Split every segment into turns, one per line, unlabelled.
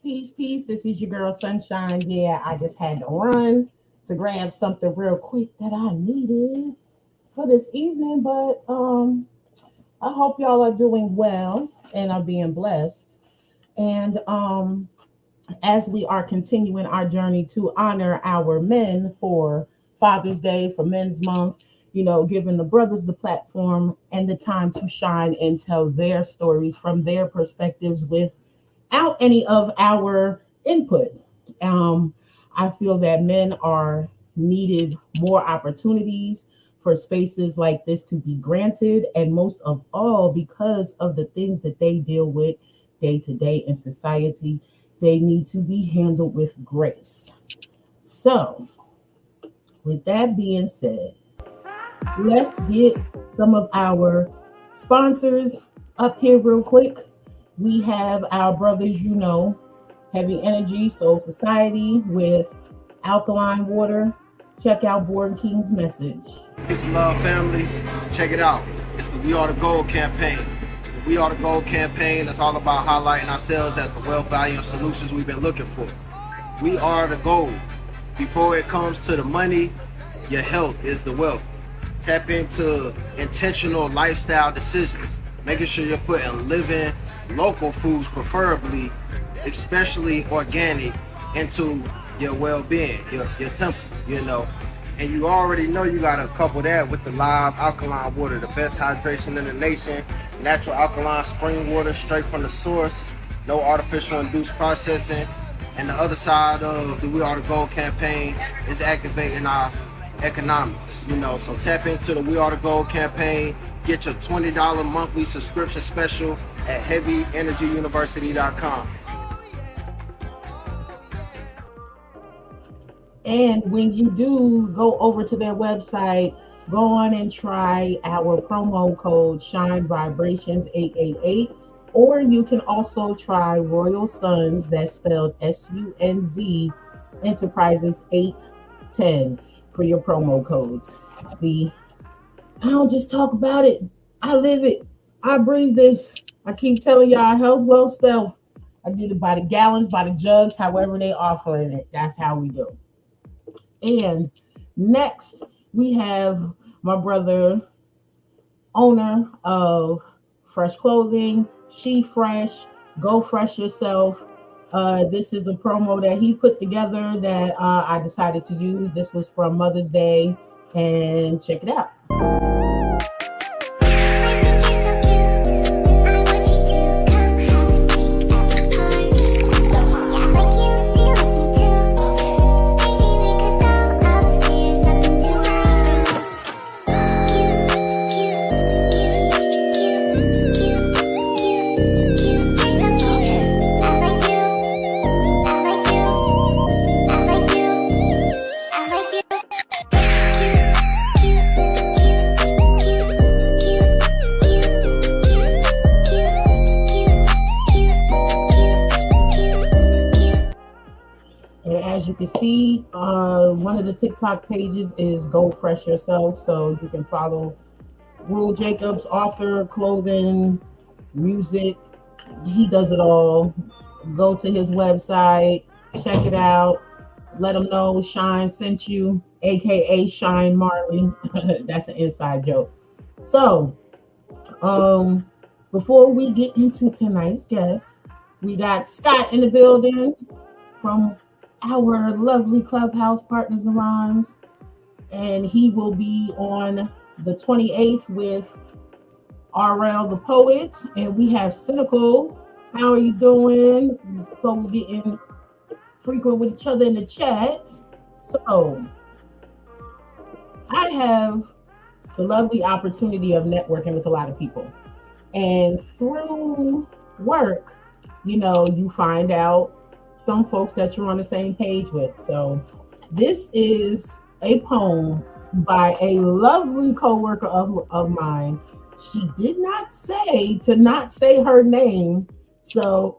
peace, peace. This is your girl Sunshine. Yeah, I just had to run to grab something real quick that I needed for this evening, but I hope y'all are doing well and are being blessed. And as we are continuing our journey to honor our men for Father's Day, for Men's Month, giving the brothers the platform and the time to shine and tell their stories from their perspectives without any of our input. Um, I feel that men are needed more opportunities for spaces like this to be granted, and most of all, because of the things that they deal with day to day in society, they need to be handled with grace. So, with that being said, let's get some of our sponsors up here real quick. We have our brothers, Heavy Energy Soul Society with alkaline water. Check out Board King's message.
Peace and love, family. Check it out. It's the We Are the Gold campaign. The We Are the Gold campaign is all about highlighting ourselves as the wealth, value, and solutions we've been looking for. We are the gold. Before it comes to the money, your health is the wealth. Tap into intentional lifestyle decisions, making sure you're putting living local foods, preferably, especially organic, into your well-being, your temple, And you already know you got to couple that with the live alkaline water, the best hydration in the nation, natural alkaline spring water straight from the source, no artificial induced processing. And the other side of the We Are the Gold campaign is activating our economics, so tap into the We Are the Gold campaign. Get your $20 monthly subscription special at heavyenergyuniversity.com.
And when you do go over to their website, go on and try our promo code Shine Vibrations 888, or you can also try Royal Sons, that's spelled SUNZ Enterprises 810 for your promo codes. See, I don't just talk about it, I live it, I breathe this. I keep telling y'all, health, wealth, stealth. I get it by the gallons, by the jugs, however they offering it. That's how we do. And next, we have my brother, owner of Fresh Clothing, She Fresh, Go Fresh Yourself. This is a promo that he put together that I decided to use. This was from Mother's Day, and check it out. As you can see, one of the TikTok pages is Go Fresh Yourself, so you can follow Rule Jacobs, author, clothing, music. He does it all. Go to his website, check it out, let him know Shine sent you, aka Shine Marley. That's an inside joke. So, before we get into tonight's guest, we got Scott in the building from our lovely Clubhouse Partners in Rhymes, and he will be on the 28th with RL the Poet, and we have Cynical. How are you doing? These folks getting frequent with each other in the chat. So I have the lovely opportunity of networking with a lot of people, and through work, you find out some folks that you're on the same page with. So this is a poem by a lovely co-worker of mine. She did not say to not say her name, so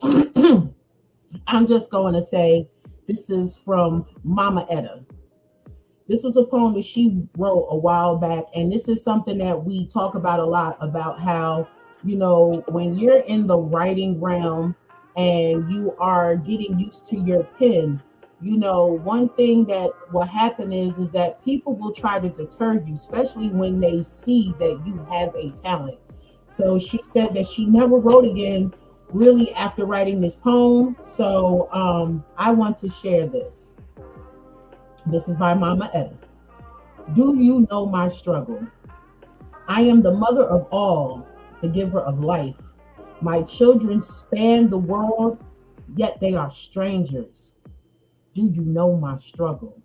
I'm just going to say this is from Mama Etta. This was a poem that she wrote a while back, and this is something that we talk about a lot, about how, when you're in the writing realm and you are getting used to your pen, one thing that will happen is that people will try to deter you, especially when they see that you have a talent. So she said that she never wrote again really after writing this poem. So I want to share this. This is by Mama Etta. Do you know my struggle? I am the mother of all, the giver of life. My children span the world, yet they are strangers. Do you know my struggle?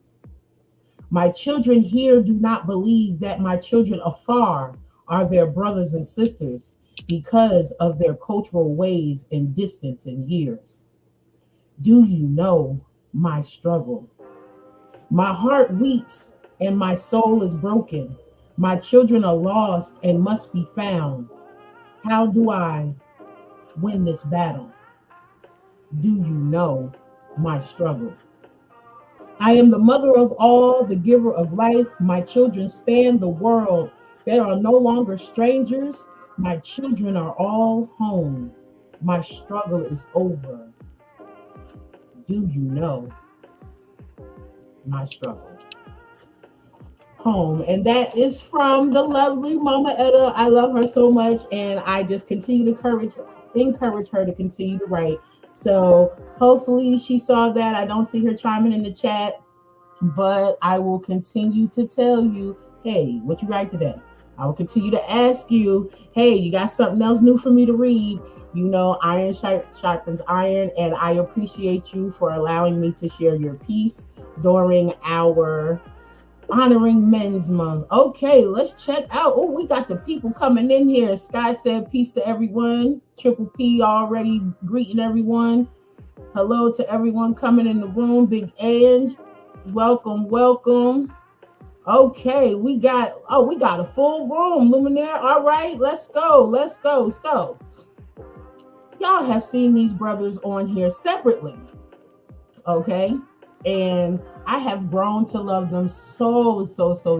My children here do not believe that my children afar are their brothers and sisters because of their cultural ways and distance and years. Do you know my struggle? My heart weeps and my soul is broken. My children are lost and must be found. How do I win this battle? Do you know my struggle? I am the mother of all, the giver of life. My children span the world. They are no longer strangers. My children are all home. My struggle is over. Do you know my struggle? Home. And that is from the lovely Mama Etta. I love her so much, and I just continue to encourage her to continue to write. So hopefully she saw that. I don't see her chiming in the chat, but I will continue to tell you, hey, what you write today? I will continue to ask you, hey, you got something else new for me to read? Iron sharpens iron, and I appreciate you for allowing me to share your piece during our Honoring Men's Month. Okay, let's check out. Oh, we got the people coming in here. Sky said peace to everyone. Triple P already greeting everyone. Hello to everyone coming in the room. Big Ange, welcome. Okay, we got a full room, Luminaire. All right, let's go. So, y'all have seen these brothers on here separately, okay? And I have grown to love them so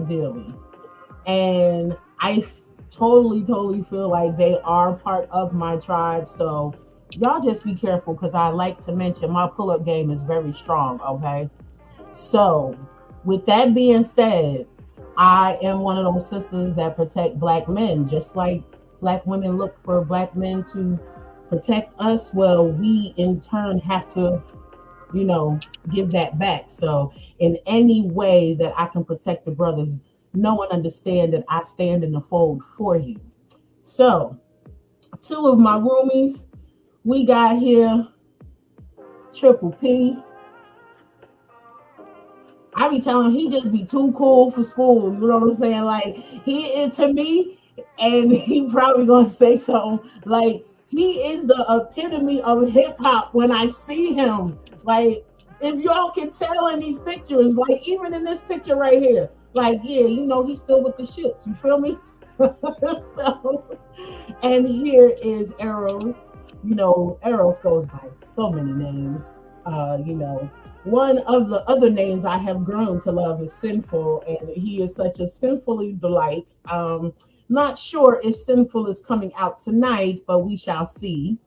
dearly. And I totally feel like they are part of my tribe. So y'all just be careful, because I like to mention my pull-up game is very strong, okay? So with that being said, I am one of those sisters that protect Black men, just like Black women look for Black men to protect us. Well, we in turn have to give that back. So in any way that I can protect the brothers, know and understand that I stand in the fold for you. So 2 of my roomies, we got here Triple P. I be telling him he just be too cool for school. You know what I'm saying? Like, he is to me, and he probably gonna say something like, he is the epitome of hip hop when I see him. Like, if y'all can tell in these pictures, like even in this picture right here, like, yeah, he's still with the shits. You feel me? So, and here is Eros. Eros goes by so many names. One of the other names I have grown to love is Sinful, and he is such a sinfully delight. Not sure if Sinful is coming out tonight, but we shall see.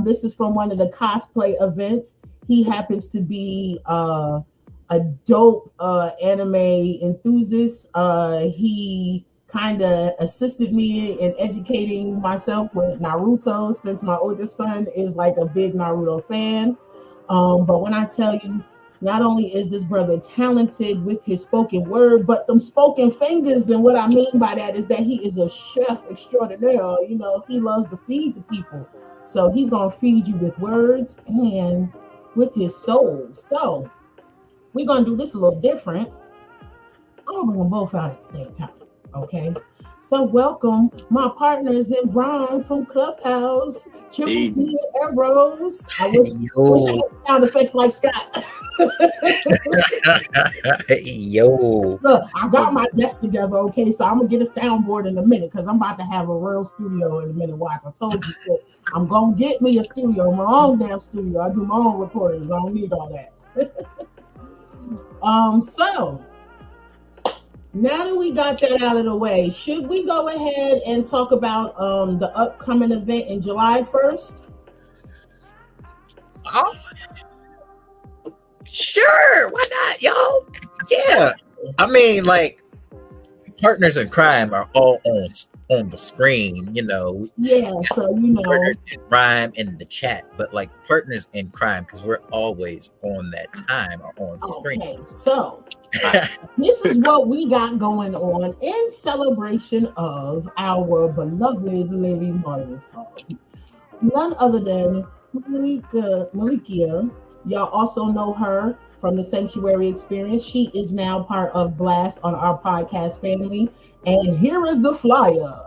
This is from one of the cosplay events. He happens to be a dope anime enthusiast. He kind of assisted me in educating myself with Naruto, since my oldest son is like a big Naruto fan. But when I tell you, not only is this brother talented with his spoken word, but them spoken fingers. And what I mean by that is that he is a chef extraordinaire. He loves to feed the people. So he's going to feed you with words and with his soul. So we're going to do this a little different. I'm going to bring them both out at the same time. Okay. So welcome my partners in rhyme from Clubhouse, Triple P and Eros. I wish I had sound effects like Scott.
Yo.
Look, I got my desk together, okay? So I'm going to get a soundboard in a minute, because I'm about to have a real studio in a minute. Watch, I told you that I'm going to get me a studio, my own damn studio. I do my own recordings. I don't need all that. So now that we got that out of the way, should we go ahead and talk about the upcoming event in July 1st?
Oh, sure, why not, y'all? Yeah, I mean, like, partners in crime are all on the screen, you know.
Yeah, so
Partners in crime in the chat, but like partners in crime, because we're always on that time or on screen.
okay, so this is what we got going on in celebration of our beloved Lady Martin. None other than Malikia. Y'all also know her from the Sanctuary Experience. She is now part of Blast on our podcast family. And here is the flyer.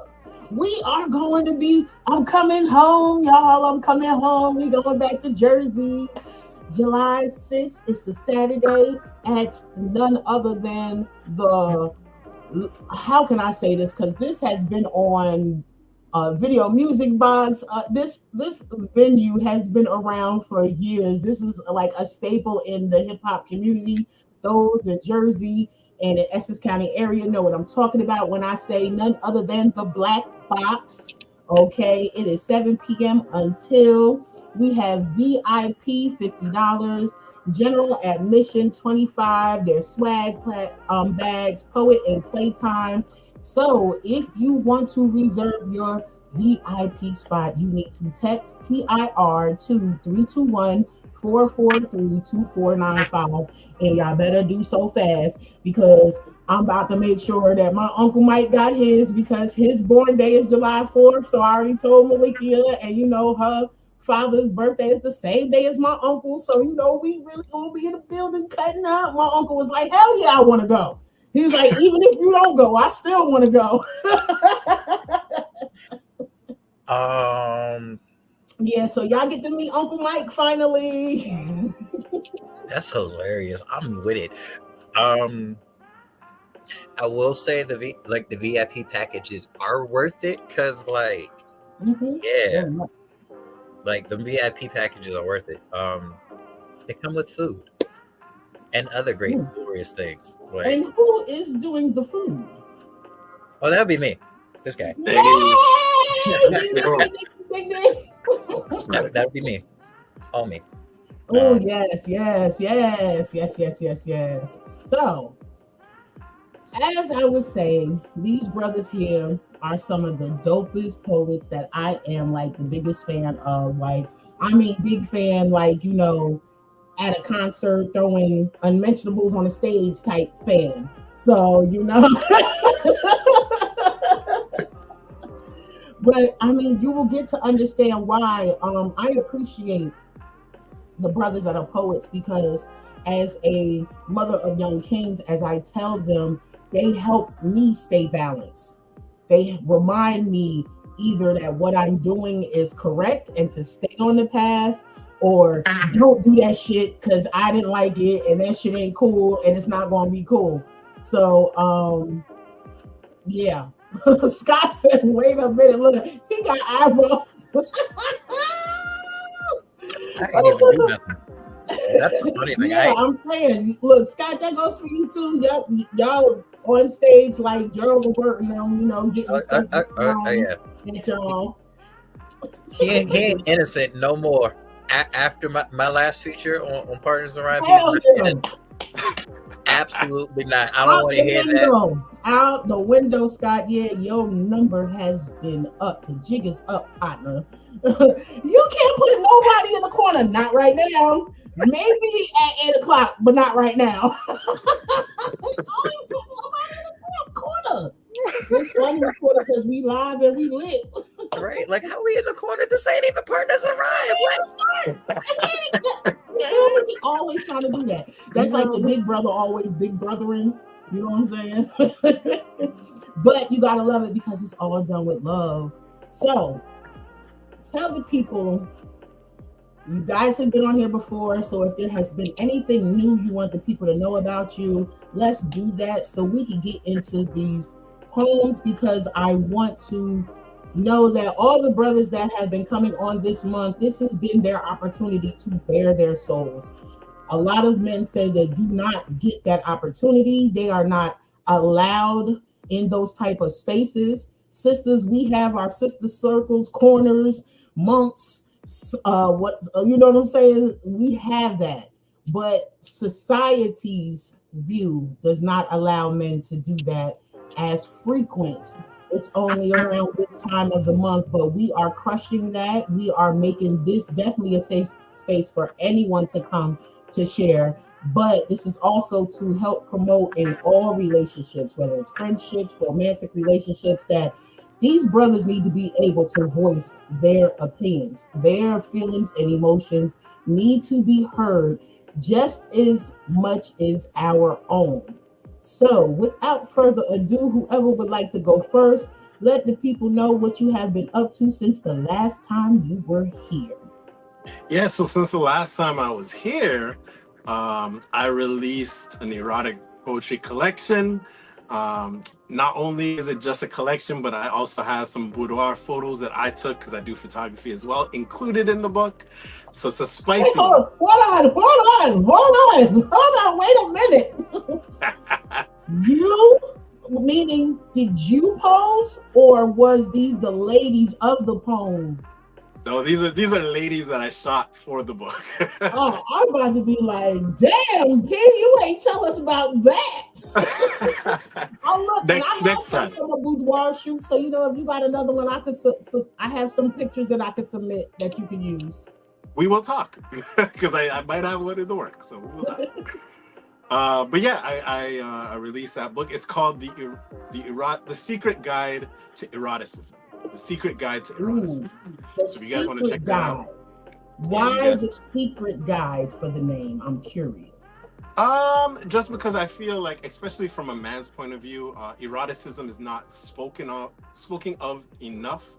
We are going to be, I'm coming home, y'all. I'm coming home. We going back to Jersey. July 6th. It's a Saturday at none other than the, how can I say this? Because this has been on Video Music Box. This venue has been around for years. This is like a staple in the hip hop community. Those in Jersey and in Essex County area know what I'm talking about when I say none other than the Black Box. Okay, it is 7 p.m. until we have VIP $50, general admission $25. There's swag bags, poet and playtime. So if you want to reserve your VIP spot, you need to text PIR to 321-443-2495. And y'all better do so fast because I'm about to make sure that my Uncle Mike got his because his born day is July 4th. So I already told Malikia, and you know her father's birthday is the same day as my uncle. So you know we really gonna be in the building cutting up. My uncle was like, hell yeah, I want to go. He was like, even if you don't go, I still want to go. Yeah, so y'all get to meet Uncle Mike finally.
That's hilarious. I'm with it. I will say the VIP packages are worth it because yeah, like the VIP packages are worth it. They come with food and other great glorious things. Like,
and who is doing the food?
Oh, that would be me. This guy. That would be me. All me.
Oh, yes. So, as I was saying, these brothers here are some of the dopest poets that I am like the biggest fan of. Like, I mean, big fan, like, you know, at a concert throwing unmentionables on a stage type fan. So, you know. But I mean, you will get to understand why I appreciate the brothers that are poets because as a mother of young kings, as I tell them, they help me stay balanced. They remind me either that what I'm doing is correct and to stay on the path, or don't do that shit because I didn't like it and that shit ain't cool and it's not going to be cool. So, yeah. Scott said, wait a minute, look, he got eyebrows.
I ain't even do nothing. That's the funny thing.
Yeah, I'm saying, look, Scott, that goes for you too. Y'all on stage like Gerald Levert, you know, getting the stage
yeah. He ain't innocent no more. After my last feature on Partners in Rhyme, he's not innocent. Absolutely not. I don't want to hear that.
Out the window, Scott. Yeah, your number has been up. The jig is up, partner. You can't put nobody in the corner. Not right now. Maybe at 8 o'clock, but not right now. Only put somebody in the corner. It's funny because we live and we lit.
Right? Like, how are we in the corner? This ain't even Partners in Rhyme.
He always trying to do that. That's like the big brother always big brothering. You know what I'm saying? But you gotta love it because it's all done with love. So tell the people, you guys have been on here before, so if there has been anything new you want the people to know about you, let's do that so we can get into these poems, because I want to know that all the brothers that have been coming on this month, this has been their opportunity to bare their souls. A lot of men say they do not get that opportunity. They are not allowed in those type of spaces. Sisters, we have our sister circles, corners, monks, what you know what I'm saying? We have that, but society's view does not allow men to do that as frequent. It's only around this time of the month, but we are crushing that. We are making this definitely a safe space for anyone to come to share. But this is also to help promote in all relationships, whether it's friendships, romantic relationships, that these brothers need to be able to voice their opinions. Their feelings and emotions need to be heard just as much as our own. So, without further ado, whoever would like to go first, let the people know what you have been up to since the last time you were here.
Yeah, so since the last time I was here, I released an erotic poetry collection. Not only is it just a collection, but I also have some boudoir photos that I took because I do photography as well, included in the book. So it's a spicy
Wait, hold on, wait a minute. You, meaning, did you pose, or was these the ladies of the poem?
No, these are ladies that I shot for the book.
Oh, I'm about to be like, damn, P, you ain't tell us about that. Oh, look,
next time.
From a boudoir shoot, so you know, if you got another one, I have some pictures that I could submit that you can use.
We will talk because I might have one in the works, so we will talk. But yeah, I released that book. It's called the Secret Guide to Eroticism. The Secret Guide to Eroticism. So if you guys want to check that out.
Why the Secret Guide for the name? I'm curious.
Just because I feel like, especially from a man's point of view, eroticism is not spoken of enough,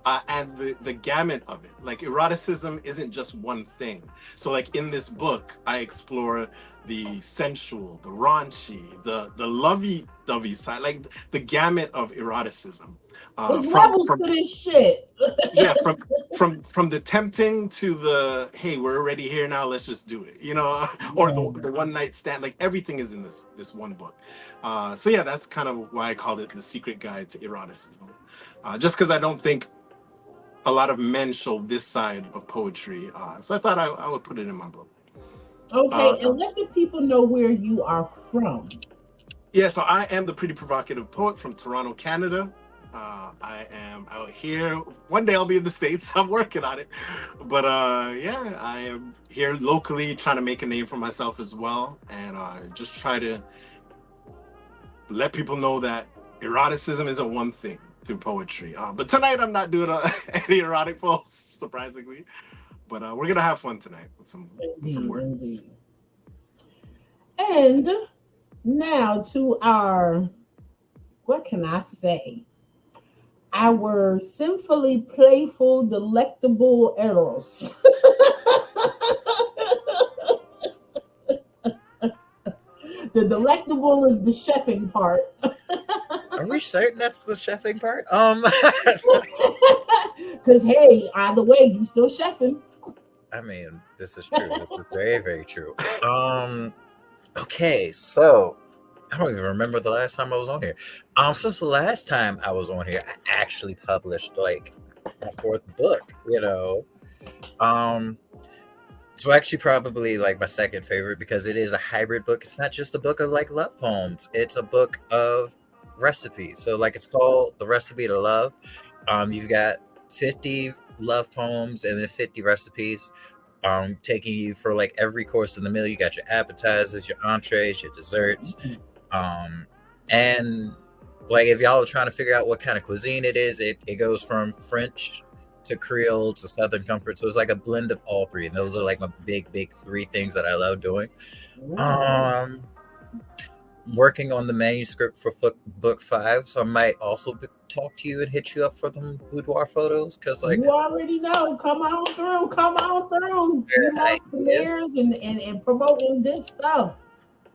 and the gamut of it. Like, eroticism isn't just one thing. So, like, in this book, I explore the sensual, the raunchy, the lovey-dovey side, like the gamut of eroticism.
There's levels to this shit.
Yeah, from the tempting to the, hey, we're already here now, let's just do it, you know, or the one night stand. Like, everything is in this one book. So yeah, that's kind of why I called it The Secret Guide to Eroticism. Just because I don't think a lot of men show this side of poetry. So I thought I would put it in my book.
Okay, and let the people know where you are from.
Yeah, so I am the Pretty Provocative Poet from Toronto, Canada. I am out here. One day I'll be in the States. I'm working on it. But yeah, I am here locally trying to make a name for myself as well. And just try to let people know that eroticism isn't one thing through poetry. But tonight I'm not doing any erotic poems, surprisingly. But we're going to have fun tonight with some words. Indeed.
And now to our, what can I say? Our sinfully playful, delectable Eros. The delectable is the chefing part.
Are we certain that's the chefing part?
Because hey, either way, you still chefing.
I mean, this is true. This is very, very true. Okay, so I don't even remember the last time I was on here. Since the last time I was on here, I actually published like my fourth book, you know. So actually probably like my second favorite because it is a hybrid book. It's not just a book of like love poems. It's a book of recipes. So like it's called The Recipe to Love. You've got 50 love poems and then 50 recipes. Taking you for like every course in the meal. You got your appetizers, your entrees, your desserts. And like if y'all are trying to figure out what kind of cuisine it is, it goes from French to Creole to Southern Comfort. So it's like a blend of all three. And those are like my big three things that I love doing. Working on the manuscript for book 5, so I might also talk to you and hit you up for them boudoir photos because like
you already know. Come on through. Premieres and promoting good stuff.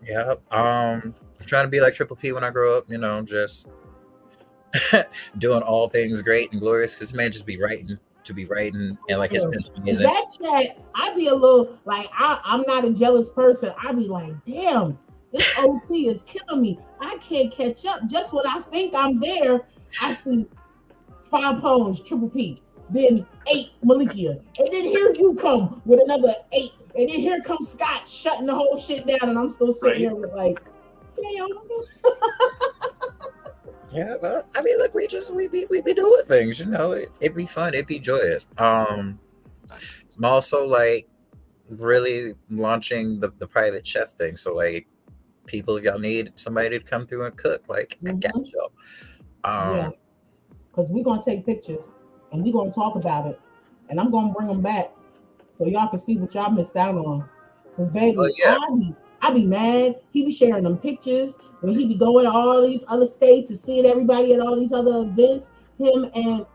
Yeah. I'm trying to be like Triple P when I grow up. You know, just doing all things great and glorious. Because man, just be writing and like his pen's amazing.
That chat, I'd be a little like I'm not a jealous person. I'd be like, damn. This OT is killing me. I can't catch up. Just when I think I'm there, I see 5 poems, Triple P. then 8 Malikia, and then here you come with another 8, and then here comes Scott shutting the whole shit down, and I'm still sitting there with like, damn.
Yeah, but I mean, look, we be doing things, you know. It'd be fun, it'd be joyous. I'm also like really launching the private chef thing. So like, people, if y'all need somebody to come through and cook, like I got y'all.
Yeah, because we're gonna take pictures and we're gonna talk about it, and I'm gonna bring them back so y'all can see what y'all missed out on. Cause
Oh
baby,
yeah,
I be mad. He be sharing them pictures when he be going to all these other states and seeing everybody at all these other events. Him and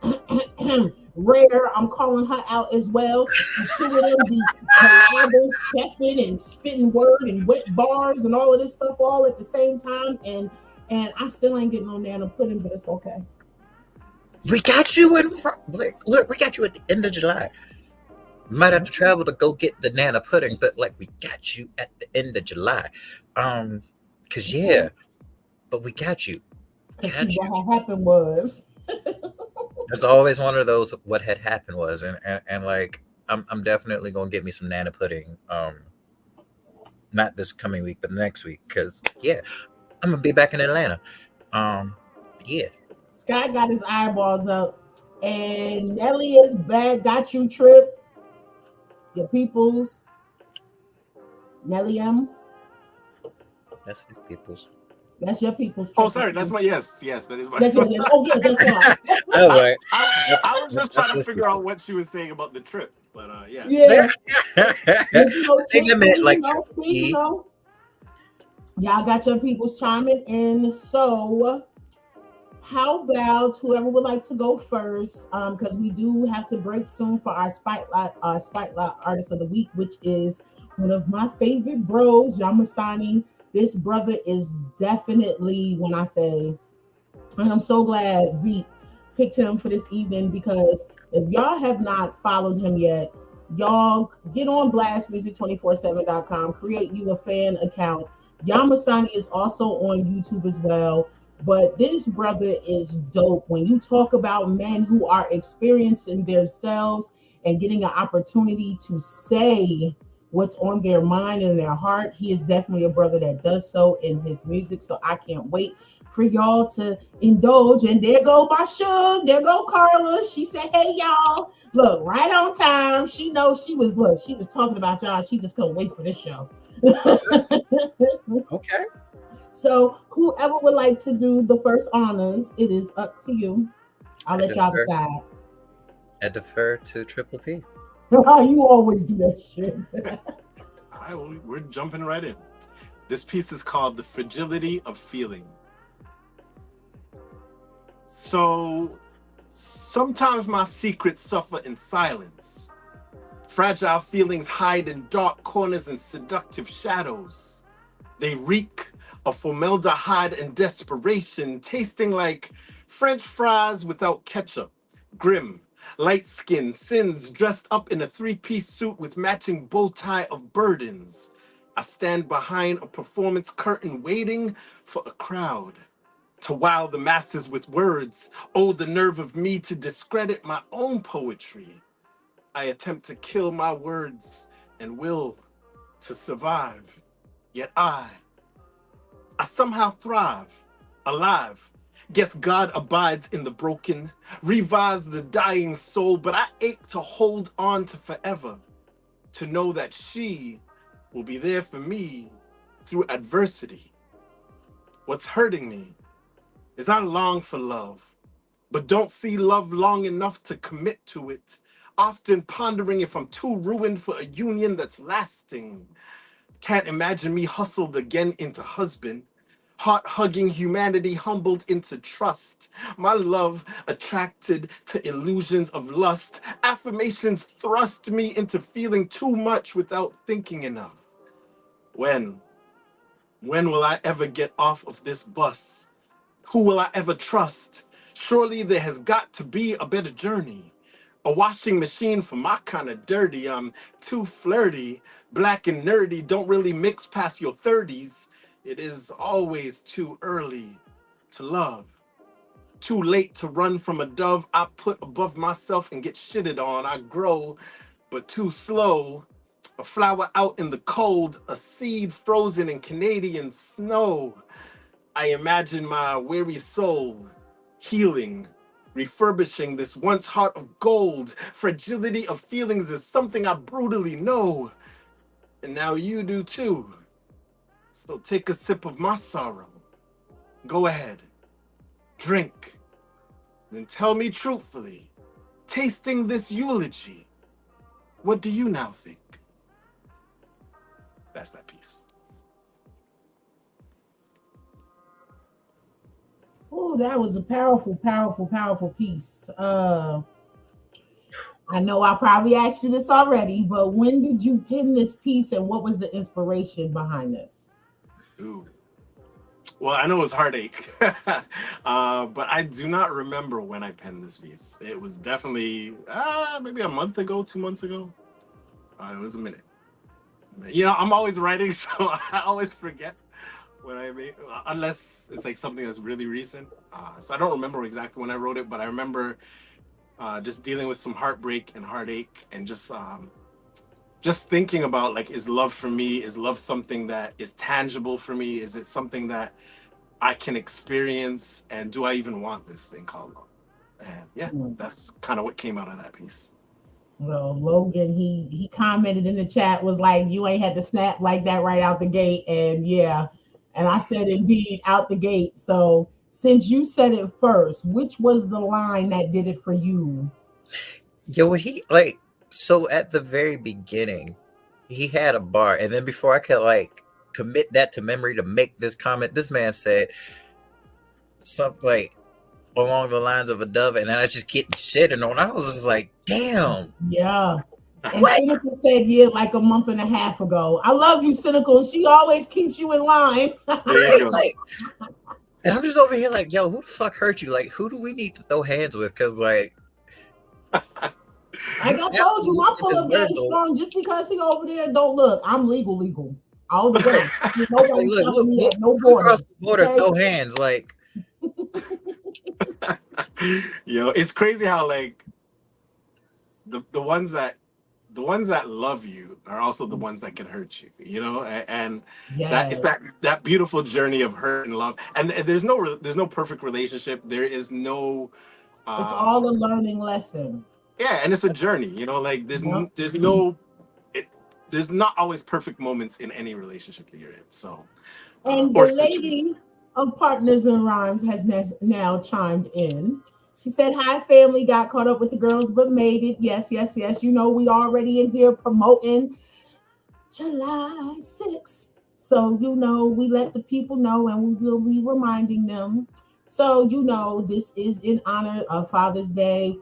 Rare, I'm calling her out as well. The two of them be collabing, chefing, and spitting word and wet bars and all of this stuff all at the same time. And I still ain't getting on there to put him, but it's okay.
we got you in front. Look, we got you at the end of July. Might have to travel to go get the Nana pudding, but like we got you at the end of July. Cause yeah, but we got you.
Cause see what had happened was
It's always one of those what had happened was, and like I'm definitely gonna get me some Nana pudding. Not this coming week, but next week, cause yeah, I'm gonna be back in Atlanta. Yeah.
Scott got his eyeballs up, and Nelly is bad. Got you, Trip. Your peoples, Nelly M.
That's his people's.
That's your people's.
Oh, sorry, that's my yes, that is my.
Yes, yes, yes. Oh, yeah, that's all.
I was like,
I was just trying to figure
people.
out what she was saying about the trip, but yeah.
Yeah.
I think I meant like
y'all got your peoples chiming in. So, how about whoever would like to go first? Because we do have to break soon for our spotlight artist of the week, which is one of my favorite bros, Yamasani. This brother is definitely, when I say, and I'm so glad Veep picked him for this evening, because if y'all have not followed him yet, y'all get on blastmusic247.com, create you a fan account. Yamasani is also on YouTube as well. But this brother is dope. When you talk about men who are experiencing themselves and getting an opportunity to say what's on their mind and their heart, he is definitely a brother that does so in his music. So I can't wait for y'all to indulge. And there go my Suge, there go Carla. She said, hey y'all, look, right on time. She knows she was talking about y'all. She just couldn't wait for this show.
okay.
So whoever would like to do the first honors, it is up to you. I'll let y'all decide.
I defer to Triple P.
You always do that shit.
All right, well, we're jumping right in. This piece is called The Fragility of Feeling. So, sometimes my secrets suffer in silence. Fragile feelings hide in dark corners and seductive shadows. They reek of formaldehyde and desperation, tasting like French fries without ketchup. Grim, light-skinned sins dressed up in a three-piece suit with matching bow tie of burdens. I stand behind a performance curtain waiting for a crowd to wow the masses with words. Oh, the nerve of me to discredit my own poetry. I attempt to kill my words and will to survive. Yet I somehow thrive, alive. Guess God abides in the broken, revives the dying soul, but I ache to hold on to forever, to know that she will be there for me through adversity. What's hurting me is I long for love, but don't see love long enough to commit to it, often pondering if I'm too ruined for a union that's lasting. Can't imagine me hustled again into husband, heart-hugging humanity humbled into trust. My love attracted to illusions of lust. Affirmations thrust me into feeling too much without thinking enough. When will I ever get off of this bus? Who will I ever trust? Surely there has got to be a better journey. A washing machine for my kind of dirty. I'm too flirty, black and nerdy, don't really mix past your 30s. It is always too early to love. Too late to run from a dove I put above myself and get shitted on. I grow, but too slow. A flower out in the cold, a seed frozen in Canadian snow. I imagine my weary soul healing, refurbishing this once heart of gold. Fragility of feelings is something I brutally know. And now you do too. So take a sip of my sorrow. Go ahead, drink, then tell me truthfully, tasting this eulogy, what do you now think? That's that piece.
Oh, that was a powerful, powerful, powerful piece. I know I probably asked you this already, but when did you pen this piece and what was the inspiration behind this?
Ooh. Well, I know it was Heartache, but I do not remember when I penned this piece. It was definitely maybe a month ago, 2 months ago. It was a minute. You know, I'm always writing, so I always forget what I made, unless it's like something that's really recent. So I don't remember exactly when I wrote it, but I remember just dealing with some heartbreak and heartache, and just thinking about, like, is love for me? Is love something that is tangible for me? Is it something that I can experience? And do I even want this thing called love? And yeah, that's kind of what came out of that piece.
Well, Logan, he commented in the chat, was like, you ain't had to snap like that right out the gate. And yeah, and I said, indeed, out the gate. So since you said it first, which was the line that did it for you?
Yo, so at the very beginning, he had a bar, and then before I could like commit that to memory to make this comment, this man said something like along the lines of a dove, and then I just get shitting on. I was just like, damn.
Yeah. And Cynical said, yeah, like a month and a half ago. I love you, Cynical. She always keeps you in line.
Like, and I'm just over here like, yo, who the fuck hurt you? Like, who do we need to throw hands with? Because like,
like I told you, my pull-up game strong. Just because he over there, don't look. I'm legal all the way. Nobody stopping me at no borders.
Border, okay? Throw hands, like.
Yo, it's crazy how like the ones that love you are also the ones that can hurt you. You know, and that it's that beautiful journey of hurt and love. And there's no perfect relationship. There is no.
It's all a learning lesson.
Yeah, and it's a journey, you know, like there's not always perfect moments in any relationship that you're in. So,
and the lady of Partners in Rhymes has now chimed in. She said, hi, family, got caught up with the girls, but made it. Yes. You know, we already in here promoting July 6th. So, you know, we let the people know, and we will be reminding them. So, you know, this is in honor of Father's Day,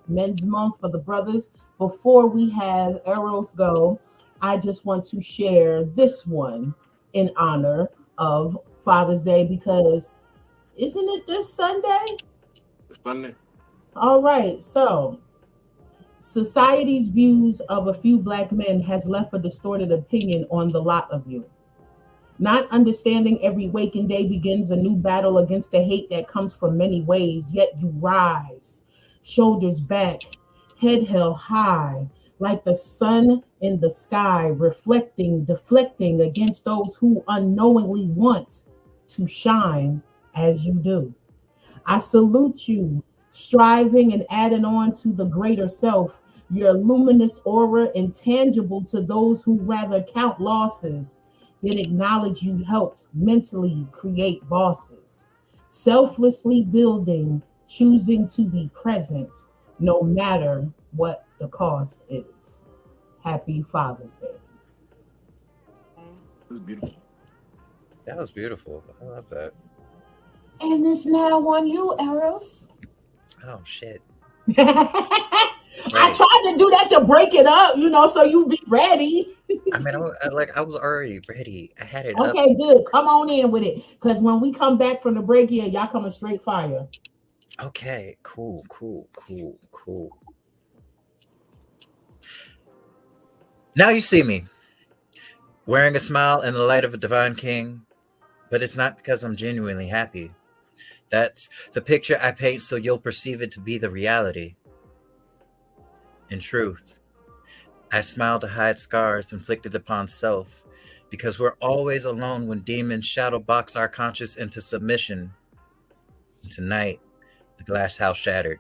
Men's Month for the brothers. Before we have Eros go, I just want to share this one in honor of Father's Day, because isn't it this Sunday?
It's Sunday.
All right. So, society's views of a few Black men has left a distorted opinion on the lot of you. Not understanding every waking day begins a new battle against the hate that comes from many ways, yet you rise, shoulders back, head held high, like the sun in the sky, reflecting, deflecting against those who unknowingly want to shine as you do. I salute you, striving and adding on to the greater self, your luminous aura intangible to those who rather count losses then acknowledge you helped mentally create bosses, selflessly building, choosing to be present, no matter what the cost is. Happy Father's Day.
That was beautiful.
That was beautiful. I love that.
And it's now on you, Eros.
Oh, shit.
I tried to do that to break it up, you know, so you be ready.
I mean, I was already ready. I had it
okay, good. Come on in with it. Because when we come back from the break here, y'all coming straight fire.
Okay, cool. Now you see me, wearing a smile in the light of a divine king, but it's not because I'm genuinely happy. That's the picture I paint so you'll perceive it to be the reality. In truth, I smile to hide scars inflicted upon self, because we're always alone when demons shadow box our conscience into submission. And tonight, the glass house shattered,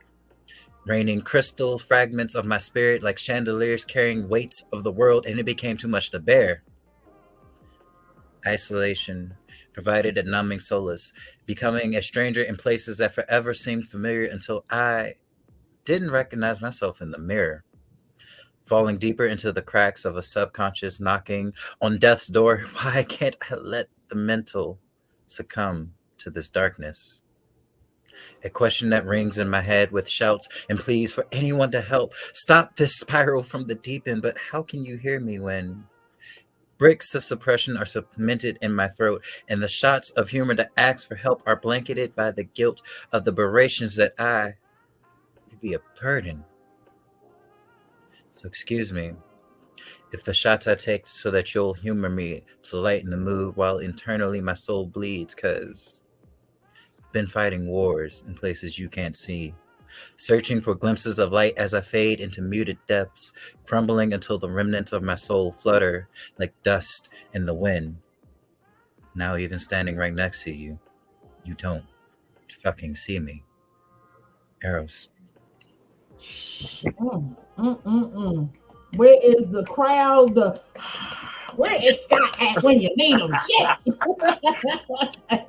raining crystal fragments of my spirit like chandeliers carrying weights of the world, and it became too much to bear. Isolation provided a numbing solace, becoming a stranger in places that forever seemed familiar until I didn't recognize myself in the mirror, falling deeper into the cracks of a subconscious knocking on death's door. Why can't I let the mental succumb to this darkness? A question that rings in my head with shouts and pleas for anyone to help stop this spiral from the deep end. But how can you hear me when bricks of suppression are cemented in my throat, and the shots of humor that ask for help are blanketed by the guilt of the berations that I would be a burden? So excuse me if the shots I take so that you'll humor me to lighten the mood while internally my soul bleeds, 'cause been fighting wars in places you can't see, searching for glimpses of light as I fade into muted depths, crumbling until the remnants of my soul flutter like dust in the wind. Now even standing right next to you, you don't fucking see me. Eros.
Where is the crowd? Where is Scott at when you need him? Shit!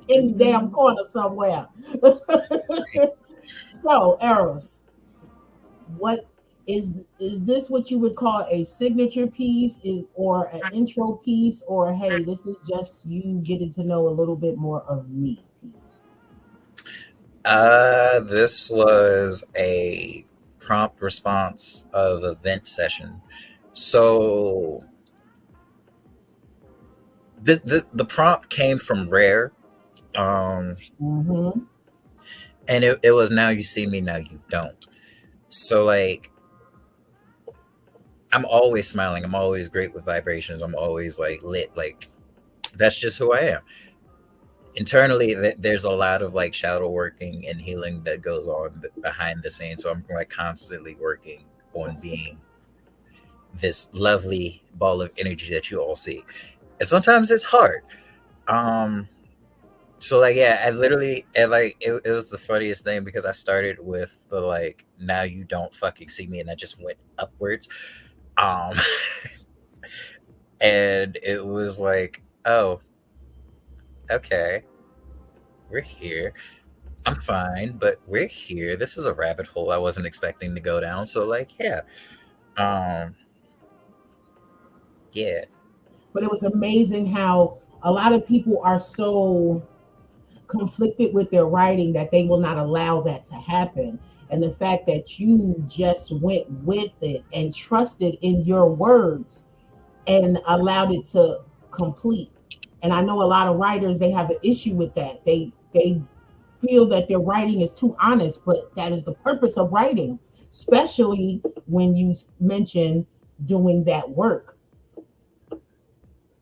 In the damn corner somewhere. So, Eros, what is this what you would call a signature piece or an intro piece, or hey, this is just you getting to know a little bit more of me piece?
This was a prompt response of event session. So the prompt came from Rare. And it was now you see me, now you don't. So like, I'm always smiling. I'm always great with vibrations. I'm always like lit. Like, that's just who I am. Internally, there's a lot of like shadow working and healing that goes on behind the scenes. So I'm like constantly working on being this lovely ball of energy that you all see. And sometimes it's hard. So like, yeah, I literally, and like, it was the funniest thing because I started with the like, now you don't fucking see me, and I just went upwards. And it was like, oh, okay, we're here. I'm fine, but we're here. This is a rabbit hole I wasn't expecting to go down. So like, yeah. Yeah.
But it was amazing how a lot of people are so conflicted with their writing that they will not allow that to happen. And the fact that you just went with it and trusted in your words and allowed it to complete. And I know a lot of writers, they have an issue with that. They feel that their writing is too honest, but that is the purpose of writing, especially when you mention doing that work.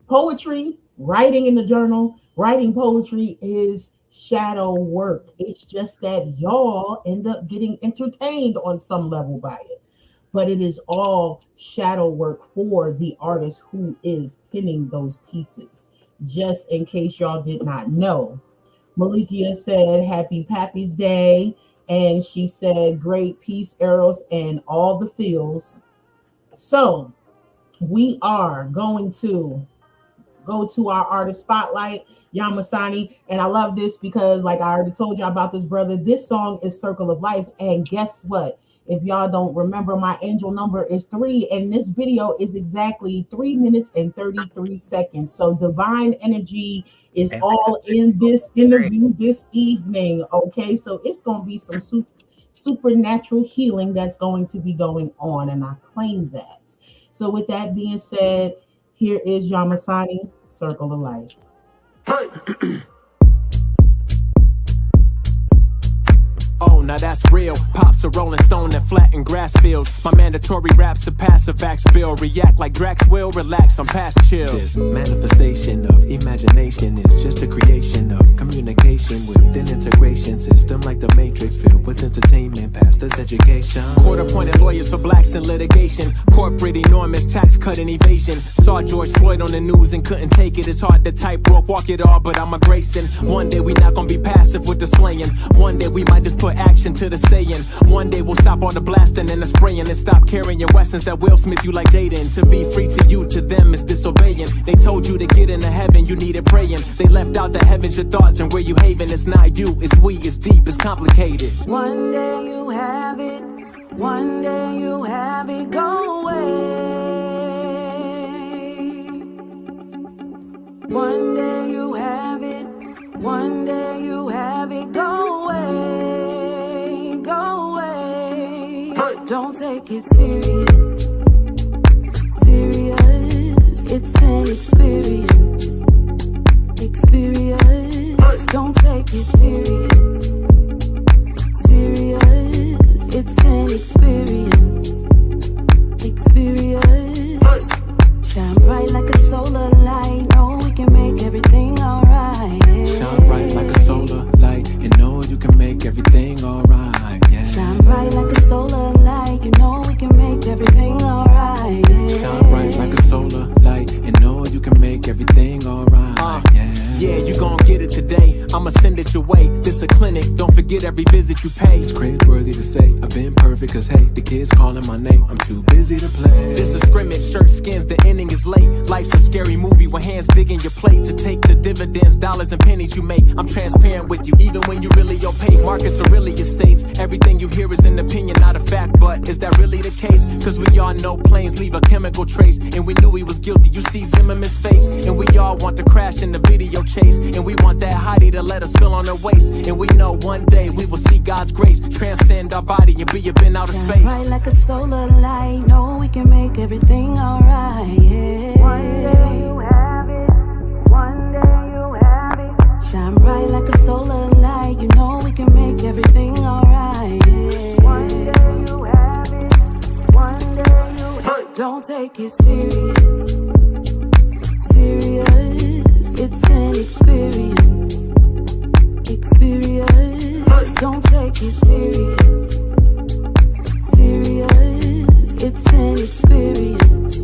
Poetry, writing in the journal, writing poetry is shadow work. It's just that y'all end up getting entertained on some level by it. But it is all shadow work for the artist who is pinning those pieces. Just in case y'all did not know. Malikia said, Happy Pappy's Day. And she said, great piece, Eros, and all the feels. So we are going to go to our artist spotlight, Yamasani. And I love this because, like I already told you about this brother, this song is Circle of Life. And guess what? If y'all don't remember, my angel number is 3, and this video is exactly 3 minutes and 33 seconds. So divine energy is all in this interview this evening. Okay, so it's going to be some supernatural healing that's going to be going on, and I claim that. So with that being said, here is Yamasani, Circle of Life.
Oh flow, now that's real. Pops a rolling stone and flatten grass fields. My mandatory raps a passive act spill. React like Drax will, relax, I'm past chill.
This manifestation of imagination is just a creation of communication within integration system like the Matrix, filled with entertainment, pastors education.
Court-appointed lawyers for blacks in litigation. Corporate enormous tax cut and evasion. Saw George Floyd on the news and couldn't take it. It's hard to tightrope walk it all, but I'm a Grayson. One day we not gonna be passive with the slaying. One day we might just put action to the saying. One day we'll stop all the blasting and the spraying and stop carrying weapons that will smith you like Jaden. To be free to you, to them is disobeying. They told you to get into heaven, you needed praying. They left out the heavens, your thoughts, and where you haven. It's not you, it's we, it's deep, it's complicated.
One day you have it, one day you have it, go away. One day you have it, one day you have it, go away, go away. Don't take it serious, serious. It's an experience, experience. Don't take it serious, serious. It's an experience, experience. Shine bright like a solar light. No, we can make everything alright. Yeah.
Shine bright like a solar light, and know you can make everything alright. Yeah.
Shine bright like a solar light. You know we can make everything alright. Yeah.
Shine bright like a solar light, and know you can make everything alright.
Yeah, you gon' get it today. I'ma send it your way. This a clinic, don't forget every visit you pay.
It's cringeworthy to say I've been perfect, cause hey, the kids calling my name, I'm too busy to play.
This a scrimmage, shirt skins, the ending is late. Life's a scary movie with hands digging your plate to take the dividends, dollars and pennies you make. I'm transparent with you, even when you really opaque. Marcus Aurelius states, everything you hear is an opinion, not a fact. But is that really the case? Cause we all know planes leave a chemical trace, and we knew he was guilty. You see Zimmerman's face, and we all want to crash in the video chase, and we want that hottie to let us feel on her waist. And we know one day we will see God's grace transcend our body and be up in outer space.
Bright like a solar light. No, we can make everything alright. Yeah. One day you have it, one day you have it. Shine bright like a solar light. You know we can make everything alright. Yeah. One day you have it, one day you have it. Don't take it serious, serious. It's an experience, experience. Don't take it serious, serious. It's an experience,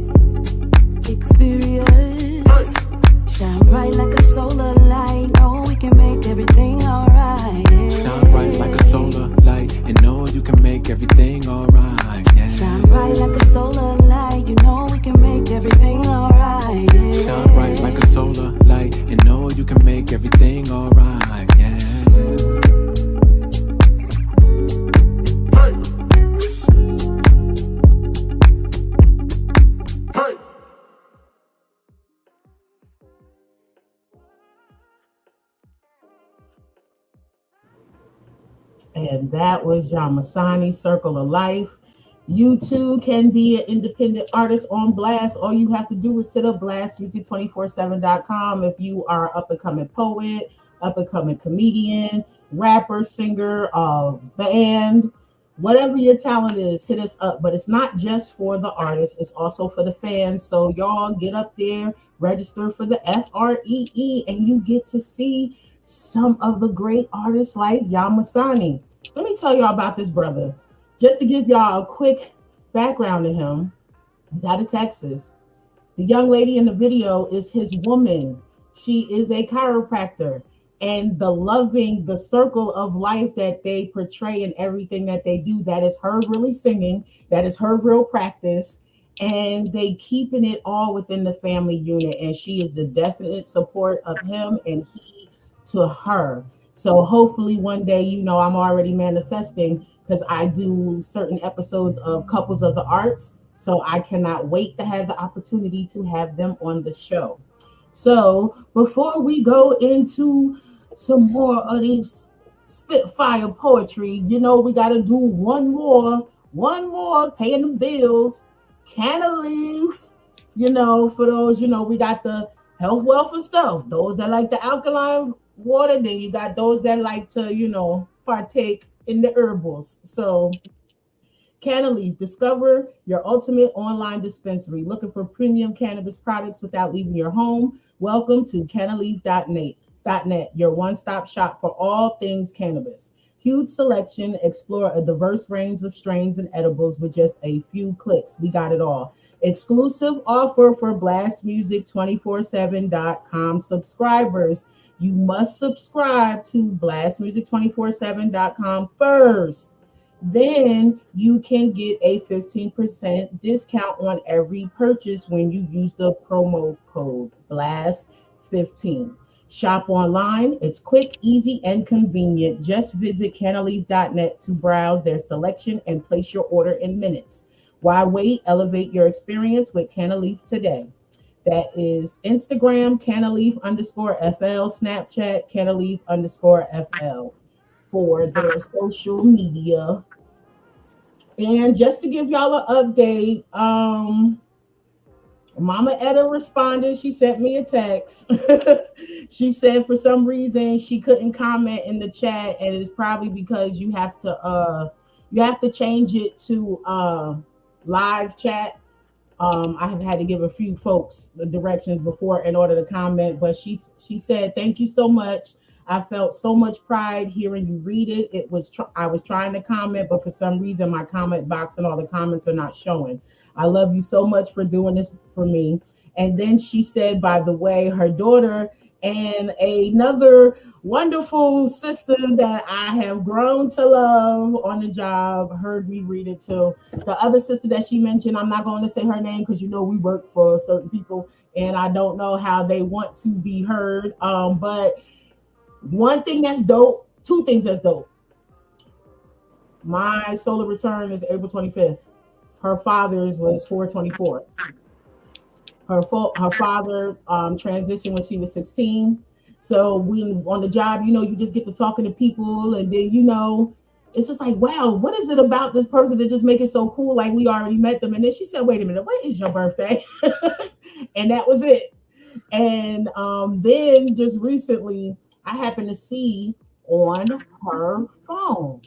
experience. Shine bright like a solar light. No, we can make everything alright. Yeah.
Shine bright like a solar light, and know you can make everything alright. Yeah.
Shine bright like a solar light. You know we can make everything alright. Yeah.
Shine bright like a solar light, and know you can make everything alright. Yeah.
And that was Yamasani, Circle of Life. You too can be an independent artist on Blast. All you have to do is hit up blastmusic247.com if you are up and coming poet, up and coming comedian, rapper, singer, band, whatever your talent is, hit us up. But it's not just for the artists, it's also for the fans. So y'all get up there, register for the FREE, and you get to see some of the great artists like Yamasani. Let me tell y'all about this brother. Just to give y'all a quick background to him, he's out of Texas. The young lady in the video is his woman. She is a chiropractor. And the circle of life that they portray and everything that they do, that is her really singing, that is her real practice. And they keeping it all within the family unit. And she is a definite support of him and he to her. So hopefully one day, I'm already manifesting, because I do certain episodes of Couples of the Arts. So I cannot wait to have the opportunity to have them on the show. So before we go into some more of these spitfire poetry, we got to do one more, paying the bills, can of leaf, for those, we got the health, wealth, and stuff. Those that like the alkaline water, then you got those that like to, partake in the herbals. So Canaleaf, discover your ultimate online dispensary. Looking for premium cannabis products without leaving your home? Welcome to Canaleaf.net, your one-stop shop for all things cannabis. Huge selection, explore a diverse range of strains and edibles with just a few clicks. We got it all. Exclusive offer for blastmusic247.com subscribers. You must subscribe to blastmusic247.com first. Then you can get a 15% discount on every purchase when you use the promo code BLAST15. Shop online. It's quick, easy, and convenient. Just visit Canaleaf.net to browse their selection and place your order in minutes. Why wait? Elevate your experience with Canaleaf today. That is Instagram, Canaleaf_FL, Snapchat, Canaleaf_FL for their social media. And just to give y'all an update, Mama Etta responded. She sent me a text. She said for some reason she couldn't comment in the chat, and it's probably because you have to change it to live chat. I have had to give a few folks the directions before in order to comment, but she said thank you so much. I felt so much pride hearing you read it. I was trying to comment, but for some reason my comment box and all the comments are not showing. I love you so much for doing this for me. And then she said, by the way, her daughter and another wonderful sister that I have grown to love on the job heard me read it too. The other sister that she mentioned, I'm not going to say her name because we work for certain people and I don't know how they want to be heard. But one thing that's dope, two things that's dope. My solar return is April 25th. Her father's was 4/24. Her father transitioned when she was 16. So when on the job, you just get to talking to people, and then it's just like, wow, what is it about this person that just make it so cool? Like we already met them. And then she said, wait a minute, when is your birthday? And that was it. And then just recently, I happened to see on her phone,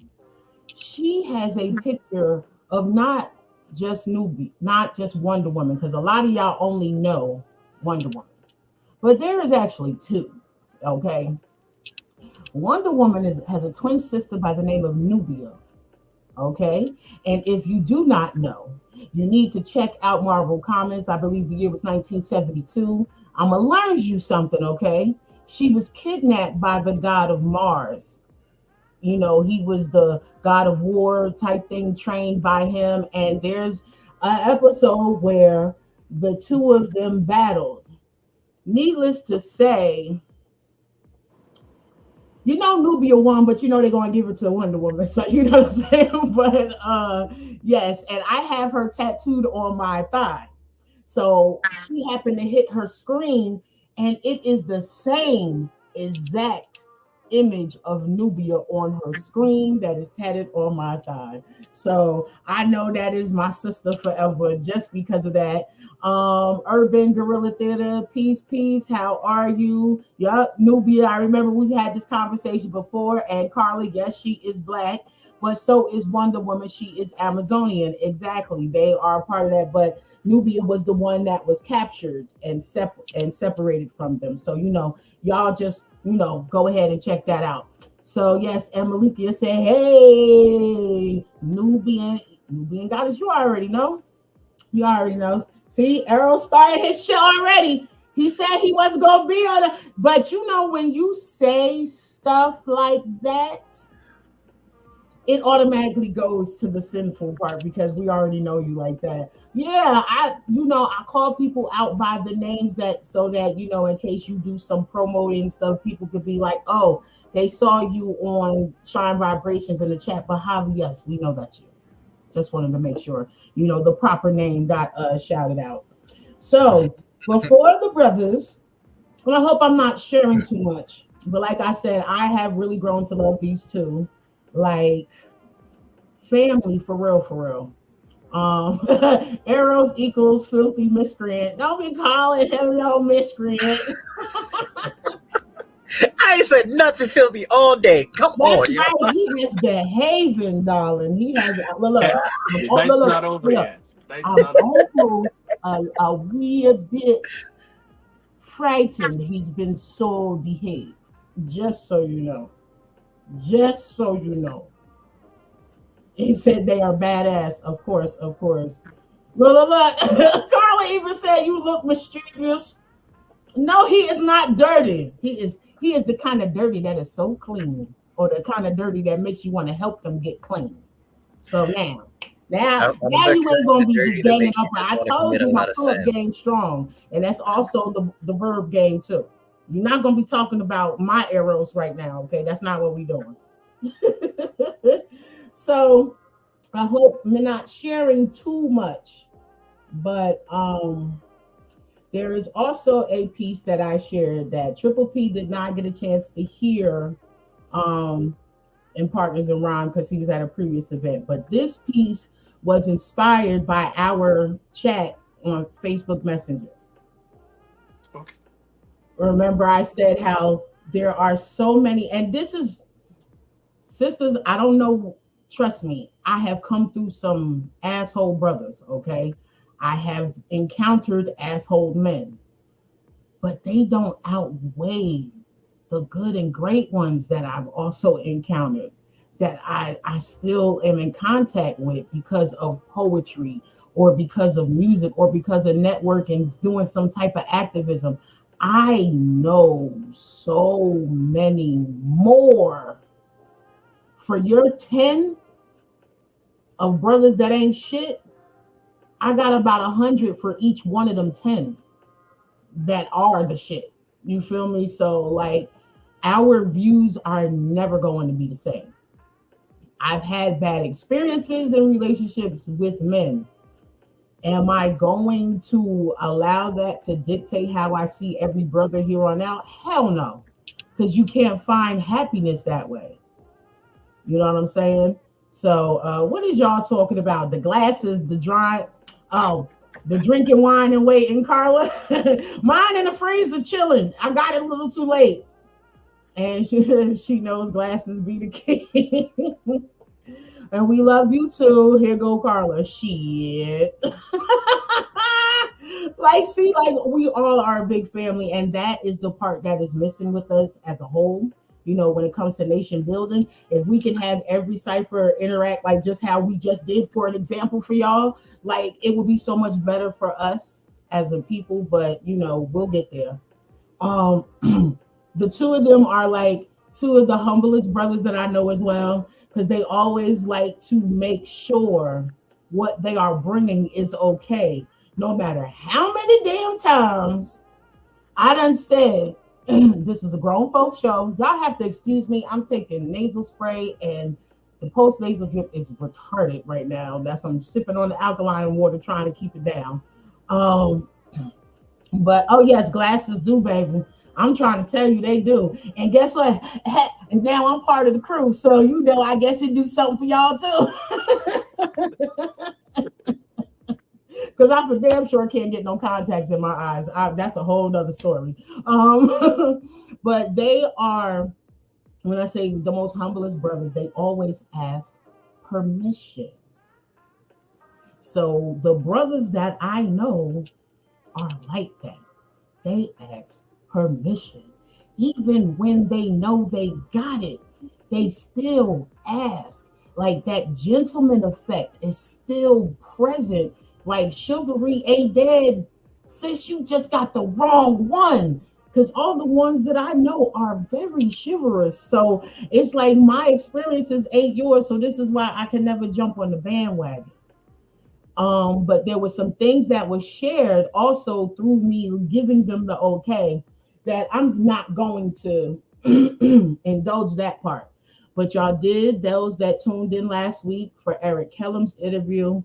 she has a picture of not just Wonder Woman, because a lot of y'all only know Wonder Woman, but there is actually two. Okay, Wonder Woman has a twin sister by the name of Nubia. Okay, and if you do not know, you need to check out Marvel Comics. I believe the year was 1972. I'm gonna learn you something. Okay, she was kidnapped by the god of Mars. He was the god of war type thing, trained by him. And there's an episode where the two of them battled. Needless to say, Nubia won, but they're going to give it to Wonder Woman. So you know what I'm saying? But yes, and I have her tattooed on my thigh. So she happened to hit her screen, and it is the same exact image of Nubia on her screen that is tatted on my thigh. So I know that is my sister forever just because of that. Urban Guerrilla Theater, peace. How are you? Yup, Nubia. I remember we've had this conversation before. And Carly, yes, she is Black, but so is Wonder Woman. She is Amazonian. Exactly. They are part of that. But Nubia was the one that was captured and separated from them. So, y'all just, go ahead and check that out. So, yes, and Malikia said, hey, Nubian goddess, you already know. You already know. See, Errol started his show already. He said he wasn't going to be on it. But, when you say stuff like that, it automatically goes to the sinful part because we already know you like that. Yeah, I call people out by the names so that, in case you do some promoting stuff, people could be like, oh, they saw you on Shine Vibrations in the chat. But Javi, yes, we know that's you. Just wanted to make sure, the proper name got shouted out. So before the brothers, and I hope I'm not sharing too much, but like I said, I have really grown to love these two. Like family for real. Arrows equals filthy miscreant. Don't be calling him no miscreant.
I I ain't said nothing filthy all day. Come
That's
on,
right.
yo.
He is behaving, darling. He has look.
The night's not over yet.
I'm almost a wee bit frightened. He's been so behaved. Just so you know. Just so you know. He said they are badass. Of course, of course. Look. Carla even said you look mischievous. No, he is not dirty. He is the kind of dirty that is so clean, or the kind of dirty that makes you want to help them get clean. So now you ain't gonna be just ganging up. I told you my pull-up game strong, and that's also the verb game too. You're not gonna be talking about my arrows right now, okay? That's not what we're doing. So I hope I'm not sharing too much, but there is also a piece that I shared that Triple P did not get a chance to hear in Partners in Rhyme because he was at a previous event. But this piece was inspired by our chat on Facebook Messenger.
Okay.
Remember, I said how there are so many, and this is, sisters, I don't know, trust me, I have come through some asshole brothers, okay? I have encountered asshole men, but they don't outweigh the good and great ones that I've also encountered, that I still am in contact with because of poetry or because of music or because of networking, doing some type of activism. I know so many more. For your 10 of brothers that ain't shit, I got about 100 for each one of them 10 that are the shit. You feel me? So like our views are never going to be the same. I've had bad experiences in relationships with men. Am I going to allow that to dictate how I see every brother here on out? Hell no. Because you can't find happiness that way. You know what I'm saying? So what is y'all talking about? The glasses, the dry, the drinking wine and waiting, Carla. Mine in the freezer chilling. I got it a little too late. And she knows glasses be the key. And we love you too. Here go Carla. Shit. Like, see, like we all are a big family, and that is the part that is missing with us as a whole. You know, when it comes to nation building, if we can have every cipher interact like just how we just did, for an example for y'all, like it would be so much better for us as a people. But you know, we'll get there. The two of them are like two of the humblest brothers that I know as well, because they always like to make sure what they are bringing is okay, no matter how many damn times I done said, this is a grown folks show. Y'all have to excuse me. I'm taking nasal spray and the post nasal drip is retarded right now. I'm sipping on the alkaline water trying to keep it down. But oh yes, glasses do, baby. I'm trying to tell you they do. And guess what? And now I'm part of the crew. So, you know, I guess it do something for y'all too. Because I for damn sure can't get no contacts in my eyes. That's a whole nother story. But they are, when I say the most humblest brothers, they always ask permission. So the brothers that I know are like that. They ask permission. Even when they know they got it, they still ask. Like that gentleman effect is still present. Like chivalry ain't dead. Sis, you just got the wrong one. Because all the ones that I know are very chivalrous. So it's like my experiences ain't yours. So this is why I can never jump on the bandwagon. But there were some things that were shared also through me giving them the okay, that I'm not going to indulge that part. But y'all did, those that tuned in last week for Eric Kellum's interview,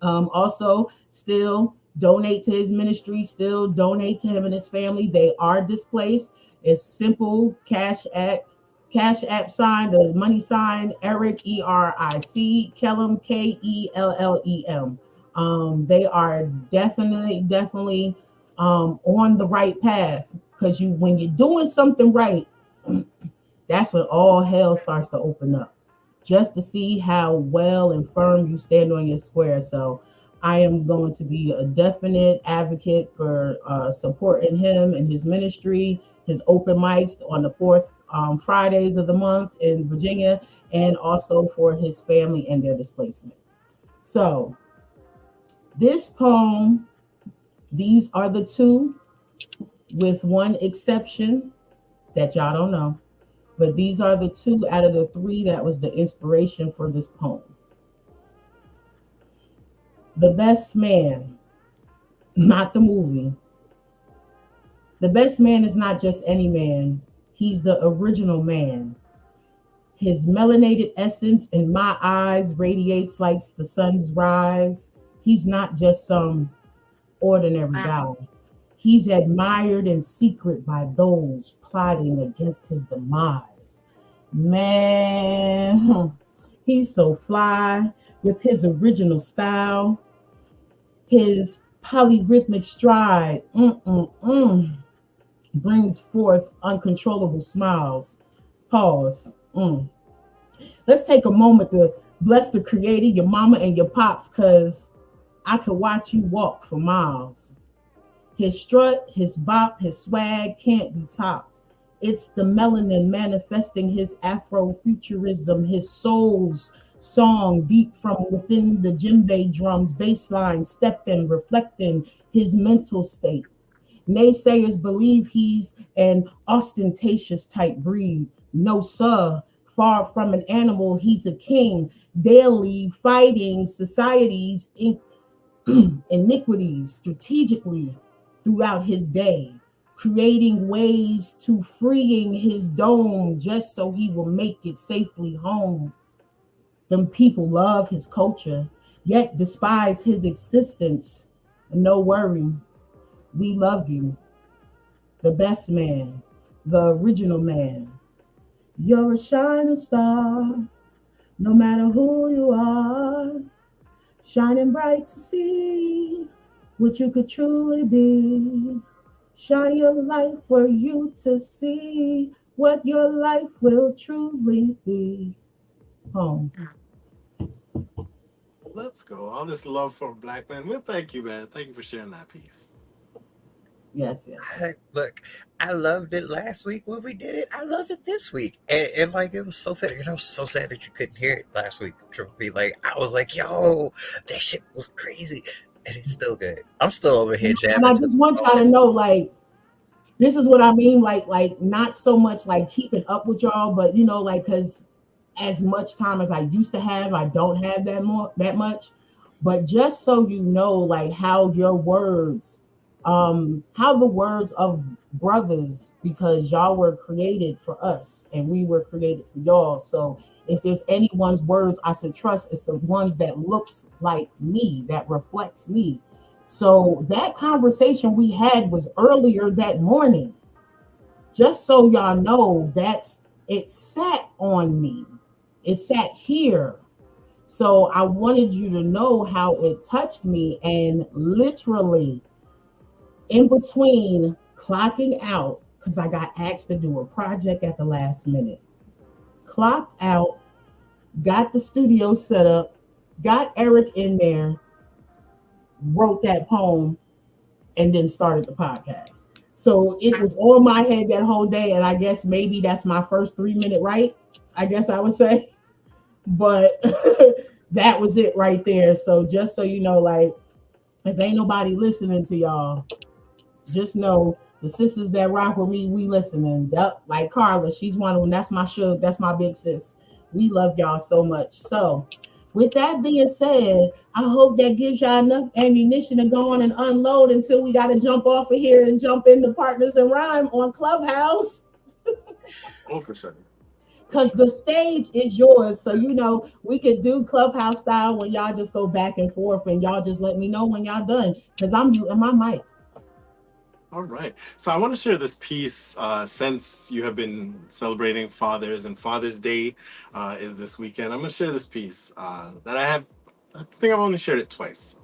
also still donate to his ministry, still donate to him and his family. They are displaced. It's simple Cash App sign, the money sign, Eric, ERIC, Kellum, KELLEM. They are definitely on the right path, because when you're doing something right, That's when all hell starts to open up, just to see how well and firm you stand on your square. So I am going to be a definite advocate for supporting him and his ministry, his open mics on the fourth Fridays of the month in Virginia, and also for his family and their displacement. So this poem, these are the two, with one exception that y'all don't know. But these are the two out of the three that was the inspiration for this poem. The Best Man, not the movie. The best man is not just any man. He's the original man. His melanated essence in my eyes radiates like the sun's rise. He's not just some ordinary guy. He's admired in secret by those plotting against his demise. Man, he's so fly with his original style, his polyrhythmic stride brings forth uncontrollable smiles. Pause. Let's take a moment to bless the creator, your mama, and your pops, because I could watch you walk for miles. His strut, his bop, his swag can't be topped. It's the melanin manifesting his Afrofuturism, his soul's song deep from within the djembe drums, bassline stepping, reflecting his mental state. Naysayers believe he's an ostentatious type breed. No, sir. Far from an animal, he's a king, daily fighting society's iniquities strategically throughout his day, creating ways to freeing his dome just so he will make it safely home. Them people love his culture, yet despise his existence. No worry, we love you. The best man, the original man. You're a shining star, no matter who you are, shining bright to see what you could truly be. Shine your light for you to see what your life will truly be. Home.
Let's go. All this love for Black men. Well, thank you, man. Thank you for sharing that piece.
Yes.
Look, I loved it last week when we did it. I love it this week. And like, it was so fair. So sad that you couldn't hear it last week. Like, I was like, yo, that shit was crazy. And it's still good. I'm still over here jamming.
And I just want y'all to know, like, this is what I mean. Like not so much like keeping up with y'all, but like, because as much time as I used to have, I don't have that much. But just so you know, like how your words, how the words of brothers, because y'all were created for us and we were created for y'all. So if there's anyone's words I should trust, it's the ones that looks like me, that reflects me. So that conversation we had was earlier that morning. Just so y'all know, it sat on me. It sat here. So I wanted you to know how it touched me, and literally in between clocking out, because I got asked to do a project at the last minute, clocked out, got the studio set up, got Eric in there, wrote that poem, and then started the podcast. So it was on my head that whole day, and I guess maybe that's my first 3-minute write, I guess I would say. But that was it right there. So just so you know, like, if ain't nobody listening to y'all, just know the sisters that rock with me, we listening. Like Carla, she's one of them. That's my sugar. That's my big sis. We love y'all so much. So with that being said, I hope that gives y'all enough ammunition to go on and unload until we got to jump off of here and jump into Partners in Rhyme on Clubhouse.
Oh, for sure.
Because the stage is yours. So, we could do Clubhouse style when y'all just go back and forth and y'all just let me know when y'all done. Because I'm muting my mic.
All right. So I want to share this piece since you have been celebrating fathers and Father's Day is this weekend. I'm going to share this piece that I think I've only shared it twice.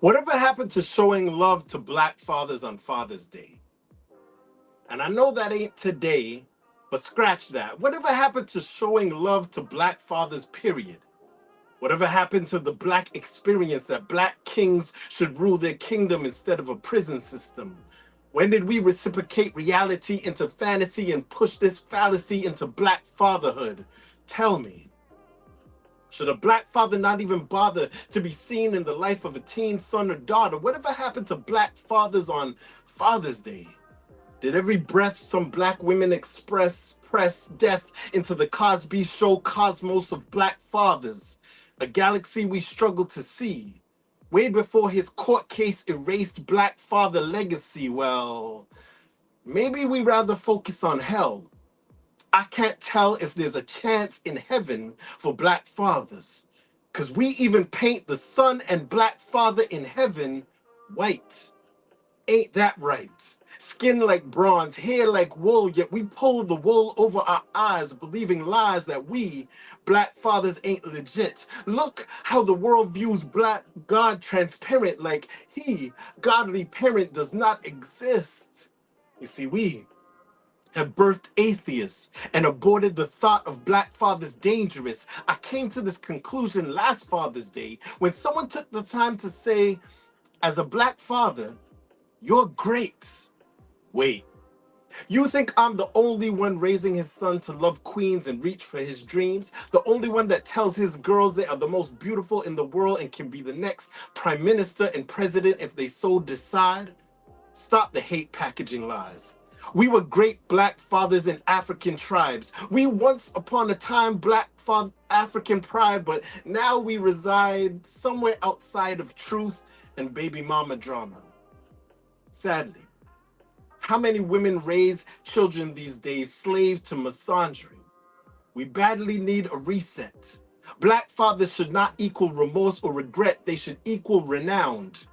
Whatever happened to showing love to Black fathers on Father's Day? And I know that ain't today, but scratch that. Whatever happened to showing love to black fathers, period? Whatever happened to the black experience that black kings should rule their kingdom instead of a prison system? When did we reciprocate reality into fantasy and push this fallacy into black fatherhood? Tell me. Should a black father not even bother to be seen in the life of a teen son or daughter? Whatever happened to black fathers on Father's Day? Did every breath some black women express press death into the Cosby Show cosmos of black fathers? A galaxy we struggle to see. Way before his court case erased black father legacy. Well, maybe we rather focus on hell. I can't tell if there's a chance in heaven for black fathers, because we even paint the son and black father in heaven white. Ain't that right? Skin like bronze, hair like wool, yet we pull the wool over our eyes, believing lies that we, black fathers, ain't legit. Look how the world views black God transparent, like he, godly parent, does not exist. You see, we have birthed atheists and aborted the thought of black fathers dangerous. I came to this conclusion last Father's Day when someone took the time to say, as a black father, you're great. Wait, you think I'm the only one raising his son to love queens and reach for his dreams? The only one that tells his girls they are the most beautiful in the world and can be the next prime minister and president if they so decide? Stop the hate packaging lies. We were great black fathers in African tribes. We once upon a time black African pride, but now we reside somewhere outside of truth and baby mama drama. Sadly, how many women raise children these days slave to misandry? We badly need a reset. Black fathers should not equal remorse or regret. They should equal renowned.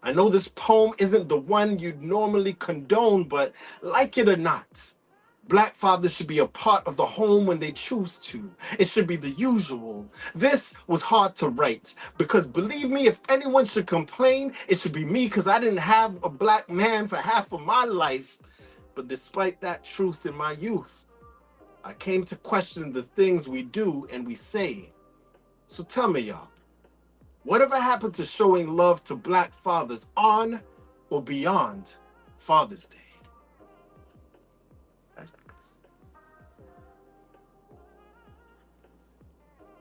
I know this poem isn't the one you'd normally condone, but like it or not, black fathers should be a part of the home when they choose to. It should be the usual. This was hard to write because believe me, if anyone should complain, it should be me because I didn't have a black man for half of my life. But despite that truth in my youth, I came to question the things we do and we say. So tell me, y'all, whatever happened to showing love to black fathers on or beyond Father's Day?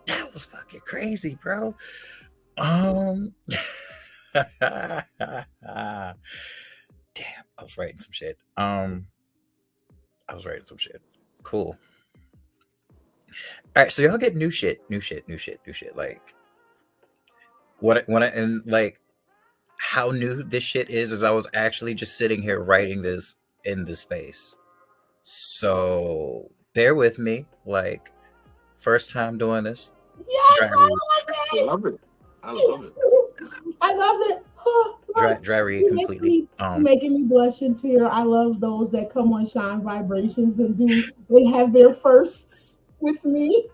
That was fucking crazy, bro. Damn, I was writing some shit. Cool. All right, so y'all get new shit. Like and like how new this shit is I was actually just sitting here writing this in the space. So bear with me. Like first time doing this.
Yes,
I love it. I love it.
I love it. Oh,
dry read completely.
Making me blush and tear. I love those that come on Shine Vibrations and they have their firsts with me.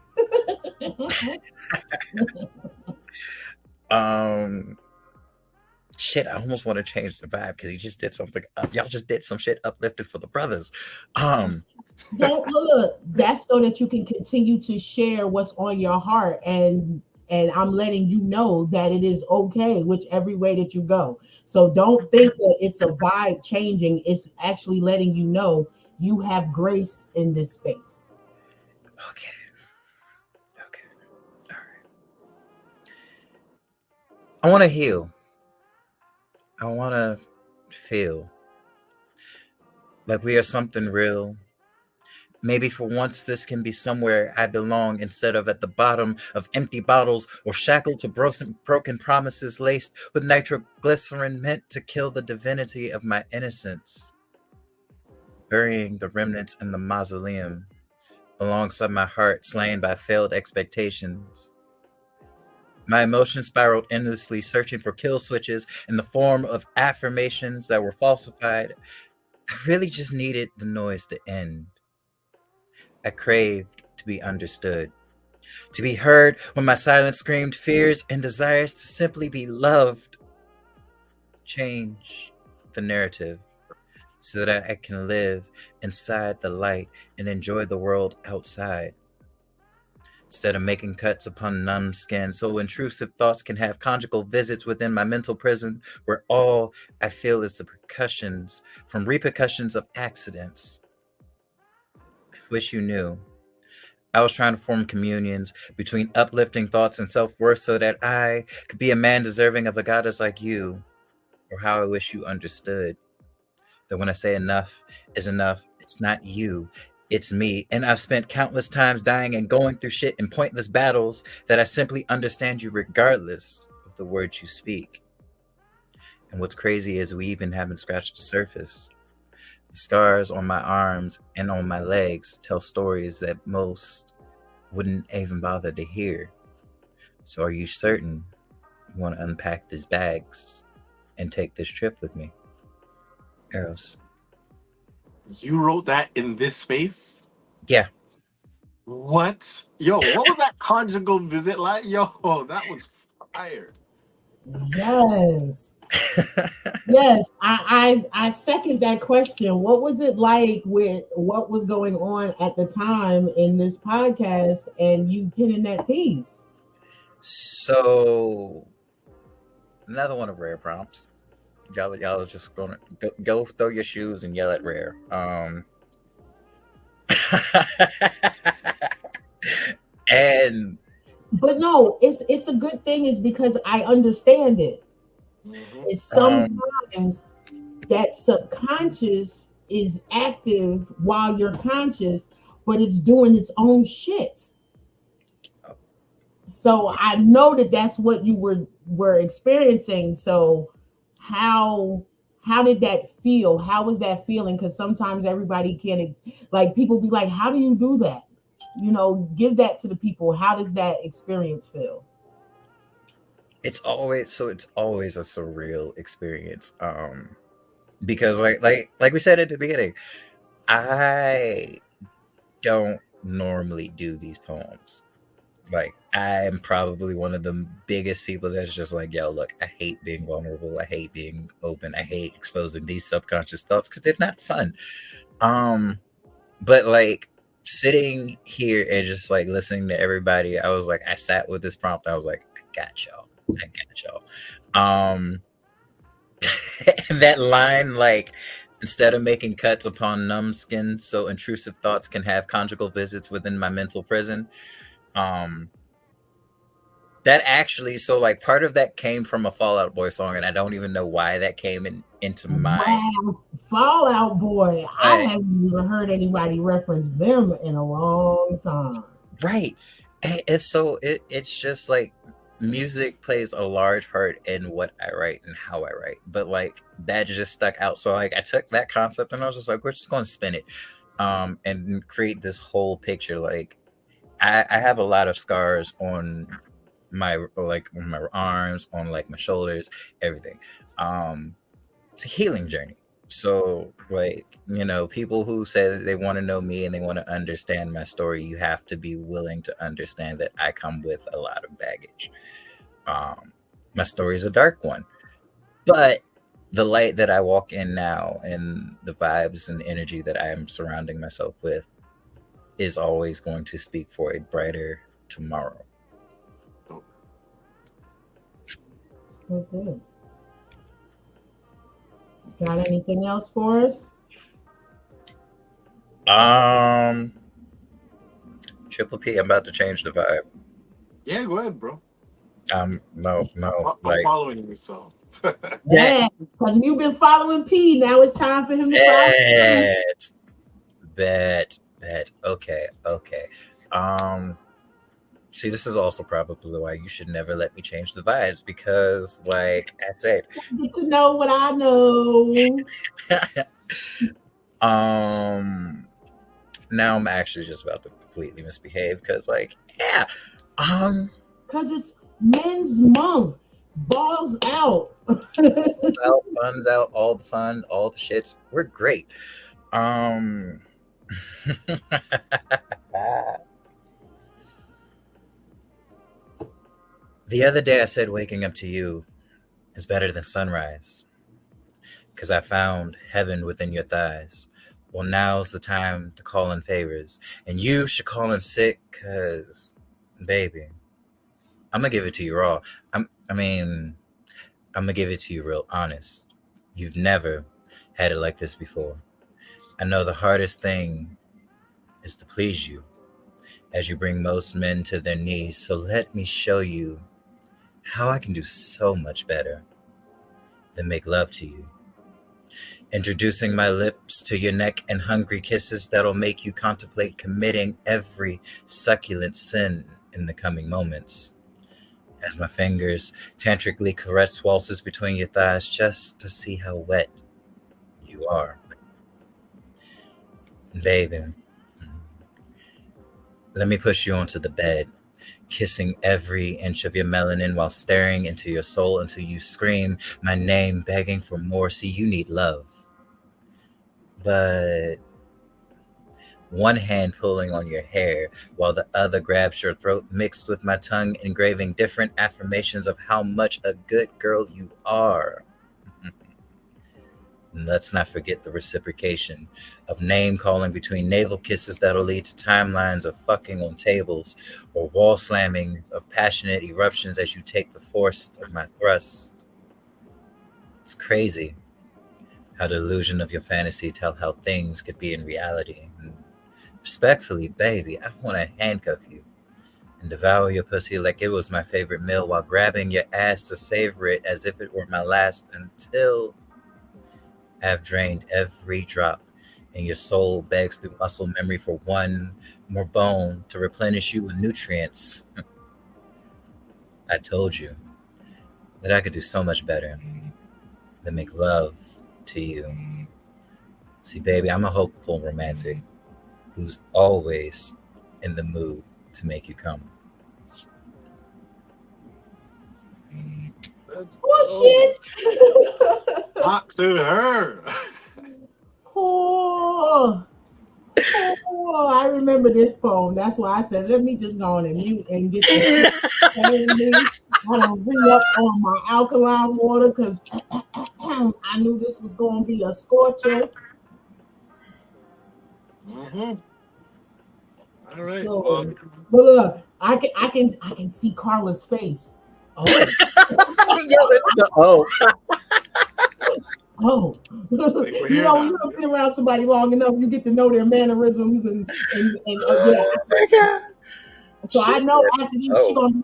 Shit, I almost want to change the vibe because he just did something up. Y'all just did some shit uplifting for the brothers.
Don't look. That's so that you can continue to share what's on your heart, and I'm letting you know that it is okay whichever way that you go. So don't think that it's a vibe changing. It's actually letting you know you have grace in this space.
Okay. All right. I want to heal. I want to feel like we are something real. Maybe for once this can be somewhere I belong instead of at the bottom of empty bottles or shackled to broken promises laced with nitroglycerin meant to kill the divinity of my innocence. Burying the remnants in the mausoleum alongside my heart slain by failed expectations. My emotions spiraled endlessly, searching for kill switches in the form of affirmations that were falsified. I really just needed the noise to end. I craved to be understood, to be heard when my silence screamed fears and desires to simply be loved. Change the narrative so that I can live inside the light and enjoy the world outside. Instead of making cuts upon numb skin, so intrusive thoughts can have conjugal visits within my mental prison, where all I feel is the percussions from repercussions of accidents. Wish you knew. I was trying to form communions between uplifting thoughts and self-worth so that I could be a man deserving of a goddess like you. Or how I wish you understood that when I say enough is enough, it's not you, it's me. And I've spent countless times dying and going through shit in pointless battles that I simply understand you regardless of the words you speak. And what's crazy is we even haven't scratched the surface. The scars on my arms and on my legs tell stories that most wouldn't even bother to hear. So are you certain you want to unpack these bags and take this trip with me? Eros.
You wrote that in this space?
Yeah.
What? Yo, what was that conjugal visit like? Yo, that was fire.
Yes. Yes, I second that question. What was it like with what was going on at the time in this podcast and you penning that piece?
So another one of rare prompts. Y'all are just gonna go throw your shoes and yell at rare. And
but no, it's a good thing is because I understand it. Mm-hmm. It's sometimes that subconscious is active while you're conscious, but it's doing its own shit. So I know that that's what you were experiencing. So how did that feel? How was that feeling? Because sometimes everybody can't, like, people be like, how do you do that? You know, give that to the people. How does that experience feel?
It's always a surreal experience. Because like we said at the beginning, I don't normally do these poems. Like, I am probably one of the biggest people that's just like, yo, look, I hate being vulnerable. I hate being open. I hate exposing these subconscious thoughts because they're not fun. But like sitting here and just like listening to everybody, I was like, I sat with this prompt. I was like, I got y'all. And that line, like, instead of making cuts upon numb skin, so intrusive thoughts can have conjugal visits within my mental prison. That actually, so like part of that came from a Fall Out Boy song, and I don't even know why that came into my
Fall Out Boy. I haven't even heard anybody reference them in a long time.
Right. And so it's just like music plays a large part in what I write and how I write. But like that just stuck out. So like I took that concept and I was just like, we're just going to spin it and create this whole picture. Like I have a lot of scars on my arms, on like my shoulders, everything. It's a healing journey. So like, you know, people who say that they want to know me and they want to understand my story, you have to be willing to understand that I come with a lot of baggage. My story is a dark one, but the light that I walk in now and the vibes and energy that I am surrounding myself with is always going to speak for a brighter tomorrow.
Okay. Got anything else for us?
Triple P, I'm about to change the vibe.
Yeah, go ahead, bro.
No.
I'm following you, so.
Yeah, because you've been following P. Now it's time for him to follow.
Bet. Okay. See, this is also probably why you should never let me change the vibes, because, like I said,
get to know what I know.
Now I'm actually just about to completely misbehave because, like, yeah,
because it's Men's Month. Balls out.
Fun's out, all the fun, all the shits. We're great. The other day I said waking up to you is better than sunrise. 'cause I found heaven within your thighs. Well, now's the time to call in favors, and you should call in sick, 'cause, baby, I'm gonna give it to you raw. I mean, I'm gonna give it to you real honest. You've never had it like this before. I know the hardest thing is to please you, as you bring most men to their knees. So let me show you how I can do so much better than make love to you. Introducing my lips to your neck and hungry kisses that'll make you contemplate committing every succulent sin in the coming moments. As my fingers tantrically caress waltzes between your thighs just to see how wet you are. Baby, let me push you onto the bed, kissing every inch of your melanin while staring into your soul until you scream my name, begging for more. See, you need love. But one hand pulling on your hair while the other grabs your throat, mixed with my tongue engraving different affirmations of how much a good girl you are. And let's not forget the reciprocation of name calling between navel kisses that'll lead to timelines of fucking on tables or wall slammings of passionate eruptions as you take the force of my thrust. It's crazy how the illusion of your fantasy tell how things could be in reality. And respectfully, baby, I want to handcuff you and devour your pussy like it was my favorite meal while grabbing your ass to savor it as if it were my last until I've drained every drop and your soul begs through muscle memory for one more bone to replenish you with nutrients. I told you that I could do so much better than make love to you. See, baby, I'm a hopeful romantic who's always in the mood to make you come.
Oh, shit.
Talk to her.
Oh, I remember this poem. That's why I said, let me just go on and mute and get the I don't bring up on my alkaline water because I knew this was going to be a scorcher.
Mm-hmm. All right.
So, but look, I can see Carla's face. Oh. Oh, you know, when you've been around somebody long enough, you get to know their mannerisms and yeah. Oh my God. So I know after this, she gonna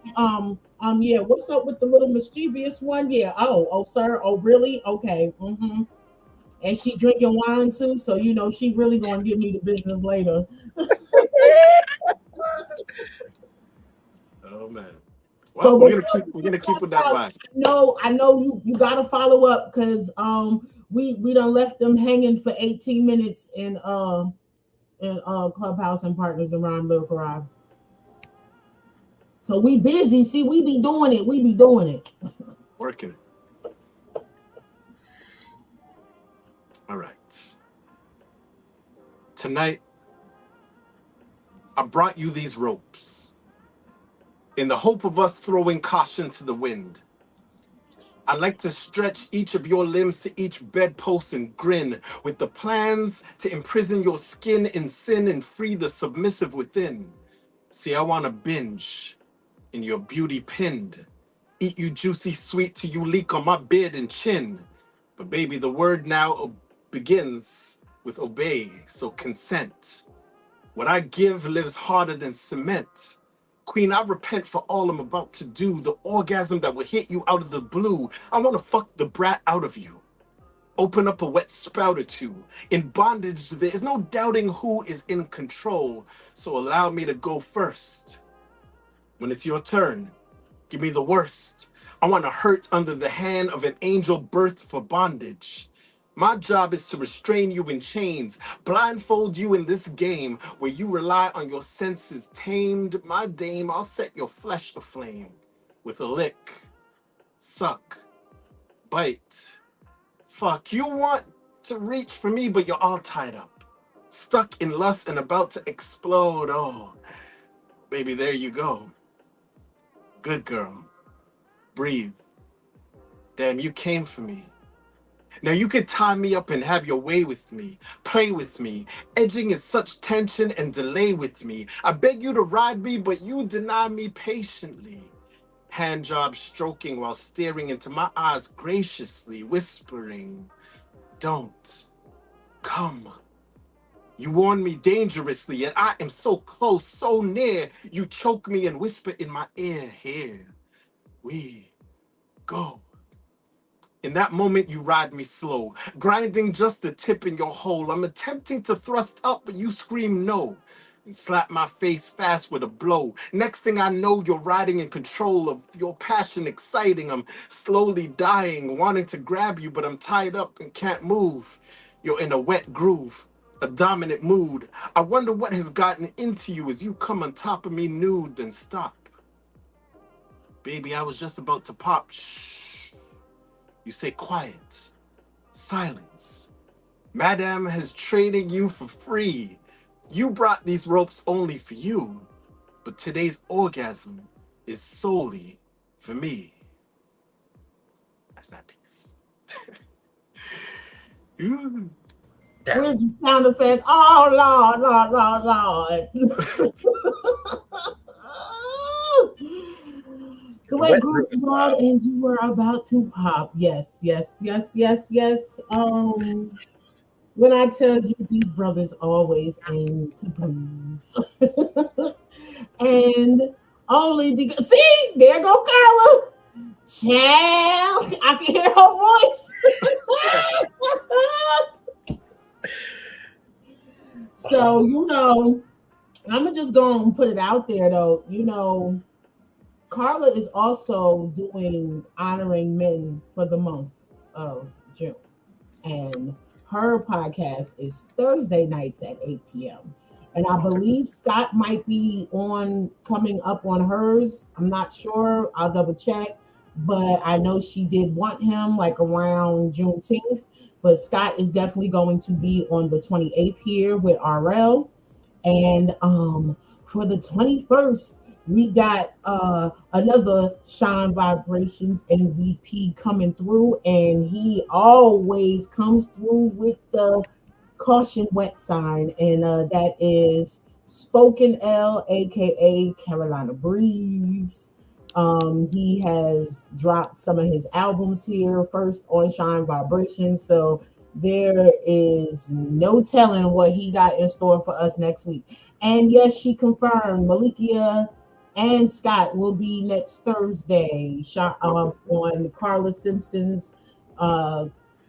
be, yeah. What's up with the little mischievous one? Yeah. Oh, sir. Oh, really? Okay. Mm-hmm. And she drinking wine too, so you know she really gonna give me the business later.
Oh man. Well,
So
we're gonna keep with that vibe.
I know you gotta follow up because we done left them hanging for 18 minutes in Clubhouse and Partners around Little Garage. So we busy. See, we be doing it.
Working. All right. Tonight, I brought you these ropes in the hope of us throwing caution to the wind. I like to stretch each of your limbs to each bedpost and grin with the plans to imprison your skin in sin and free the submissive within. See, I want to binge in your beauty pinned, eat you juicy sweet till you leak on my beard and chin. But baby, the word now begins with obey, so consent. What I give lives harder than cement. Queen, I repent for all I'm about to do. The orgasm that will hit you out of the blue. I want to fuck the brat out of you. Open up a wet spout or two. In bondage, there is no doubting who is in control. So allow me to go first. When it's your turn, give me the worst. I want to hurt under the hand of an angel birthed for bondage. My job is to restrain you in chains, blindfold you in this game where you rely on your senses tamed. My dame, I'll set your flesh aflame with a lick, suck, bite. Fuck, you want to reach for me, but you're all tied up, stuck in lust and about to explode. Oh, baby, there you go. Good girl. Breathe. Damn, you came for me. Now you could tie me up and have your way with me, play with me, edging in such tension and delay with me. I beg you to ride me, but you deny me patiently. Hand job stroking while staring into my eyes graciously, whispering, don't come. You warn me dangerously, yet I am so close, so near. You choke me and whisper in my ear, here we go. In that moment, you ride me slow, grinding just the tip in your hole. I'm attempting to thrust up, but you scream no and slap my face fast with a blow. Next thing I know, you're riding in control of your passion, exciting. I'm slowly dying, wanting to grab you, but I'm tied up and can't move. You're in a wet groove, a dominant mood. I wonder what has gotten into you as you come on top of me nude, then stop. Baby, I was just about to pop. Shh. You say quiet, silence. Madame has traded you for free. You brought these ropes only for you, but today's orgasm is solely for me. That's that piece. Ooh.
Where's the sound effect? Oh, Lord, Lord. The way group was and you were about to pop. Yes. When I tell you these brothers always aim to please. And only because see, there go Carla. Child, I can hear her voice. So, I'm gonna just go and put it out there though. Carla is also doing honoring men for the month of June. And her podcast is Thursday nights at 8 p.m. And I believe Scott might be coming up on hers. I'm not sure. I'll double check. But I know she did want him like around Juneteenth. But Scott is definitely going to be on the 28th here with RL. And for the 21st, we got another Shine Vibrations MVP coming through, and he always comes through with the caution wet sign, and that is Spoken L, aka Carolina Breeze. He has dropped some of his albums here first on Shine Vibrations, so there is no telling what he got in store for us next week. And yes, she confirmed Malikia and Scott will be next Thursday on Carla Simpson's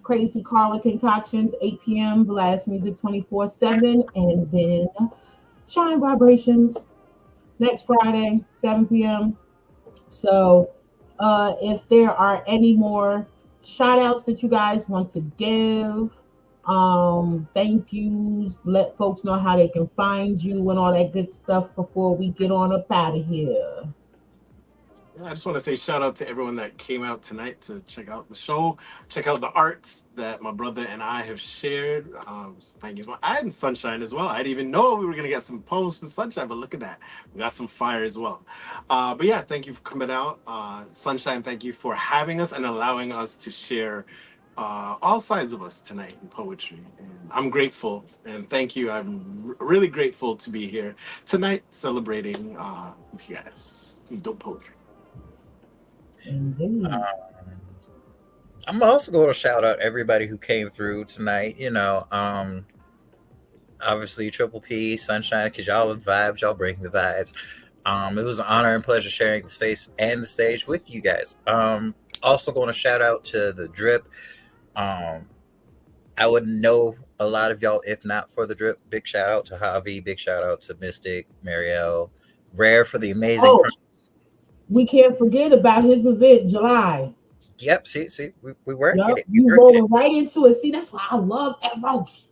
Crazy Carla Concoctions, 8 p.m. Blast Music 24/7, and then Shine Vibrations next Friday, 7 p.m. So if there are any more shout outs that you guys want to give, thank yous, let folks know how they can find you and all that good stuff before we get on up out of here.
I just want to say shout out to everyone that came out tonight to check out the show, check out the arts that my brother and I have shared. Thank you. I had Sunshine as well. I didn't even know we were going to get some poems from Sunshine, but look at that. We got some fire as well. But yeah, thank you for coming out. Sunshine, thank you for having us and allowing us to share all sides of us tonight in poetry. And I'm grateful and thank you. I'm really grateful to be here tonight celebrating with you guys. Some dope poetry.
I'm also going to shout out everybody who came through tonight. Obviously Triple P, Sunshine, because y'all are the vibes, y'all bring the vibes. It was an honor and pleasure sharing the space and the stage with you guys. Also going to shout out to the Drip. I wouldn't know a lot of y'all if not for the Drip. Big shout out to Javi, big shout out to Mystic, Marielle, Rare for the amazing
we can't forget about his event, July.
Yep, see, we work it.
You rolling right into it. See, that's why I love Eros.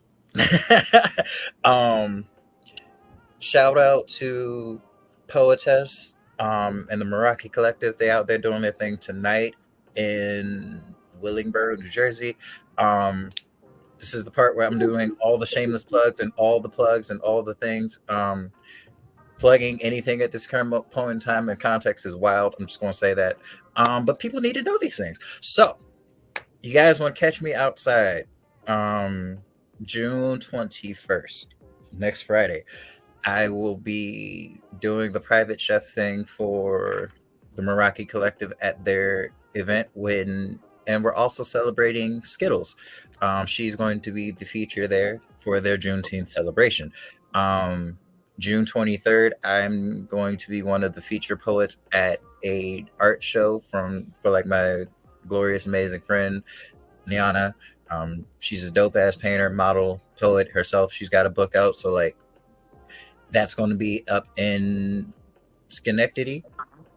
Shout out to Poetess and the Meraki Collective. They out there doing their thing tonight in Willingboro, New Jersey. This is the part where I'm doing all the shameless plugs and all the things. Plugging anything at this current point in time and context is wild. I'm just going to say that. But people need to know these things. So you guys want to catch me outside, June 21st, next Friday, I will be doing the private chef thing for the Meraki Collective at their event and we're also celebrating Skittles. She's going to be the feature there for their Juneteenth celebration. June 23rd, I'm going to be one of the feature poets at a art show for like my glorious, amazing friend Liana. She's a dope ass painter, model, poet herself. She's got a book out, so like that's going to be up in Schenectady,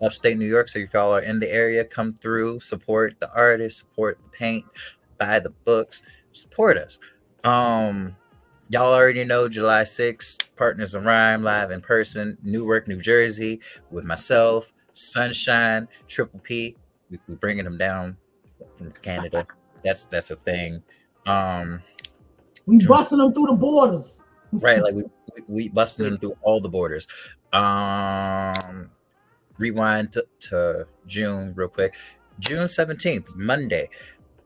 upstate New York. So if y'all are in the area, come through, support the artists, support the paint, buy the books, support us. Y'all already know July 6th, Partners in Rhyme, live in person, Newark, New Jersey, with myself, Sunshine, Triple P. We're bringing them down from Canada. That's a thing.
We busting them through the borders.
Right, like we busting them through all the borders. Rewind to June real quick. June 17th, Monday,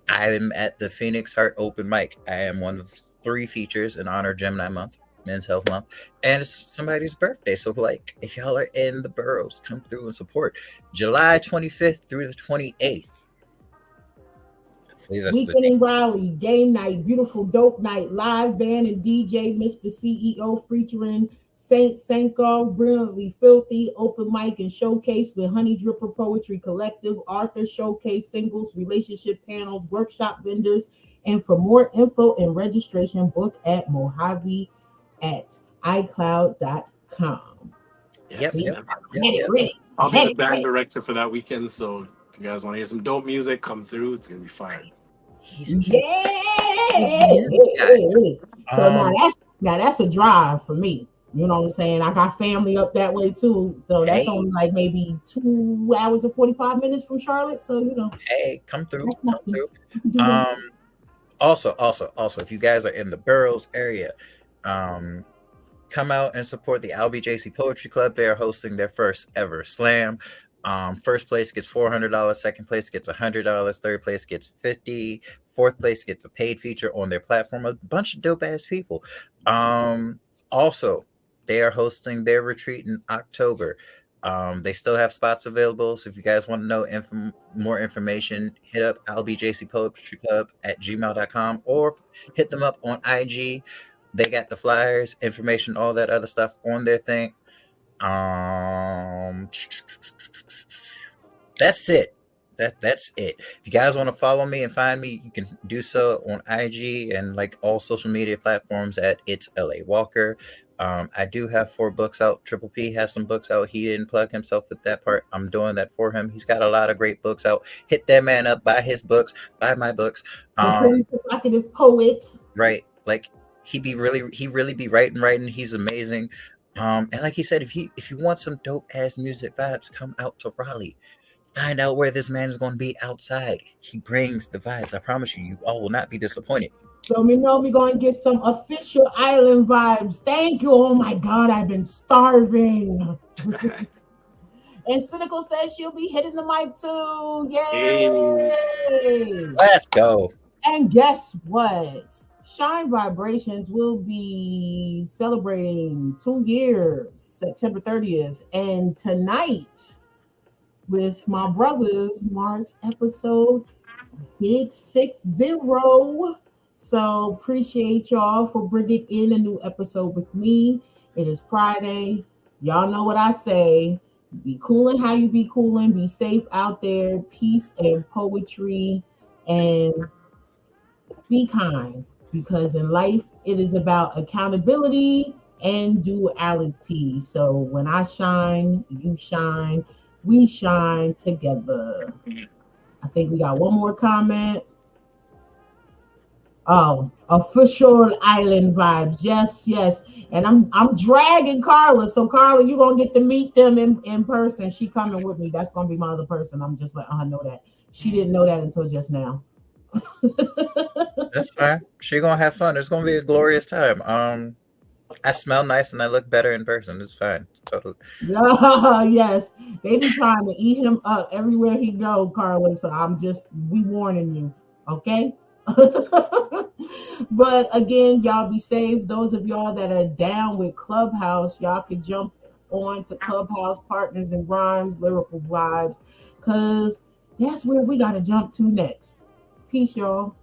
I am at the Phoenix Heart Open Mic. I am one of 3 features in honor of Gemini Month, Men's Health Month, and it's somebody's birthday. So, like, if y'all are in the boroughs, come through and support. July 25th through the 28th.
Weekend in Raleigh, game night, beautiful dope night, live band and DJ Mr. CEO featuring Saint Sanko, Brilliantly Filthy, open mic and showcase with Honey Dripper Poetry Collective, Arthur Showcase singles, relationship panels, workshop vendors, and for more info and registration, book at Mojave at iCloud.com.
Yep.
I'll be the band director for that weekend, so if you guys want to hear some dope music, come through. It's gonna be fun.
So now that's a drive for me. You know what I'm saying? I got family up that way too. So that's only like maybe 2 hours and 45 minutes from Charlotte. So you know.
Hey, come through. Also, if you guys are in the boroughs area, come out and support the LBJC Poetry Club. They are hosting their first ever slam. First place gets $400, second place gets $100, third place gets $50, fourth place gets a paid feature on their platform. A bunch of dope ass people. Also, they are hosting their retreat in October. They still have spots available, so if you guys want to know more information, hit up LBJC Poetry Club at gmail.com or hit them up on IG. They got the flyers, information, all that other stuff on their thing. That's it. That's it. If you guys want to follow me and find me, you can do so on IG and like all social media platforms at It's LA Walker. I do have 4 books out. Triple P has some books out. He didn't plug himself with that part. I'm doing that for him. He's got a lot of great books out. Hit that man up. Buy his books. Buy my books.
Pretty provocative poet.
Right. Like he really be writing. He's amazing. And like he said, if you want some dope ass music vibes, come out to Raleigh. Find out where this man is going to be outside. He brings the vibes. I promise you, you all will not be disappointed.
So we know we're going to get some official island vibes. Thank you. Oh my God, I've been starving. And Cynical says she'll be hitting the mic too. Yay!
Let's go.
And guess what? Shine Vibrations will be celebrating 2 years, September 30th. And tonight, with my brothers, Mark's episode Big 60. So appreciate y'all for bringing in a new episode with me. It is Friday. Y'all know what I say. Be coolin' how you be coolin'. Be safe out there. Peace and poetry. And be kind. Because in life, it is about accountability and duality. So when I shine, you shine. We shine together. I think we got one more comment. Oh, official island vibes. Yes. And I'm dragging Carla. So Carla, you're gonna get to meet them in person. She coming with me. That's gonna be my other person. I'm just letting her know that. She didn't know that until just now.
That's fine. She's gonna have fun. It's gonna be a glorious time. I smell nice and I look better in person. It's fine. It's totally.
Yes, they be trying to eat him up everywhere he go, Carla. So we warning you. Okay. But again, y'all be safe. Those of y'all that are down with Clubhouse, y'all can jump on to Clubhouse Partners in Rhymes, Lyrical Vibes, because that's where we got to jump to next. Peace, y'all.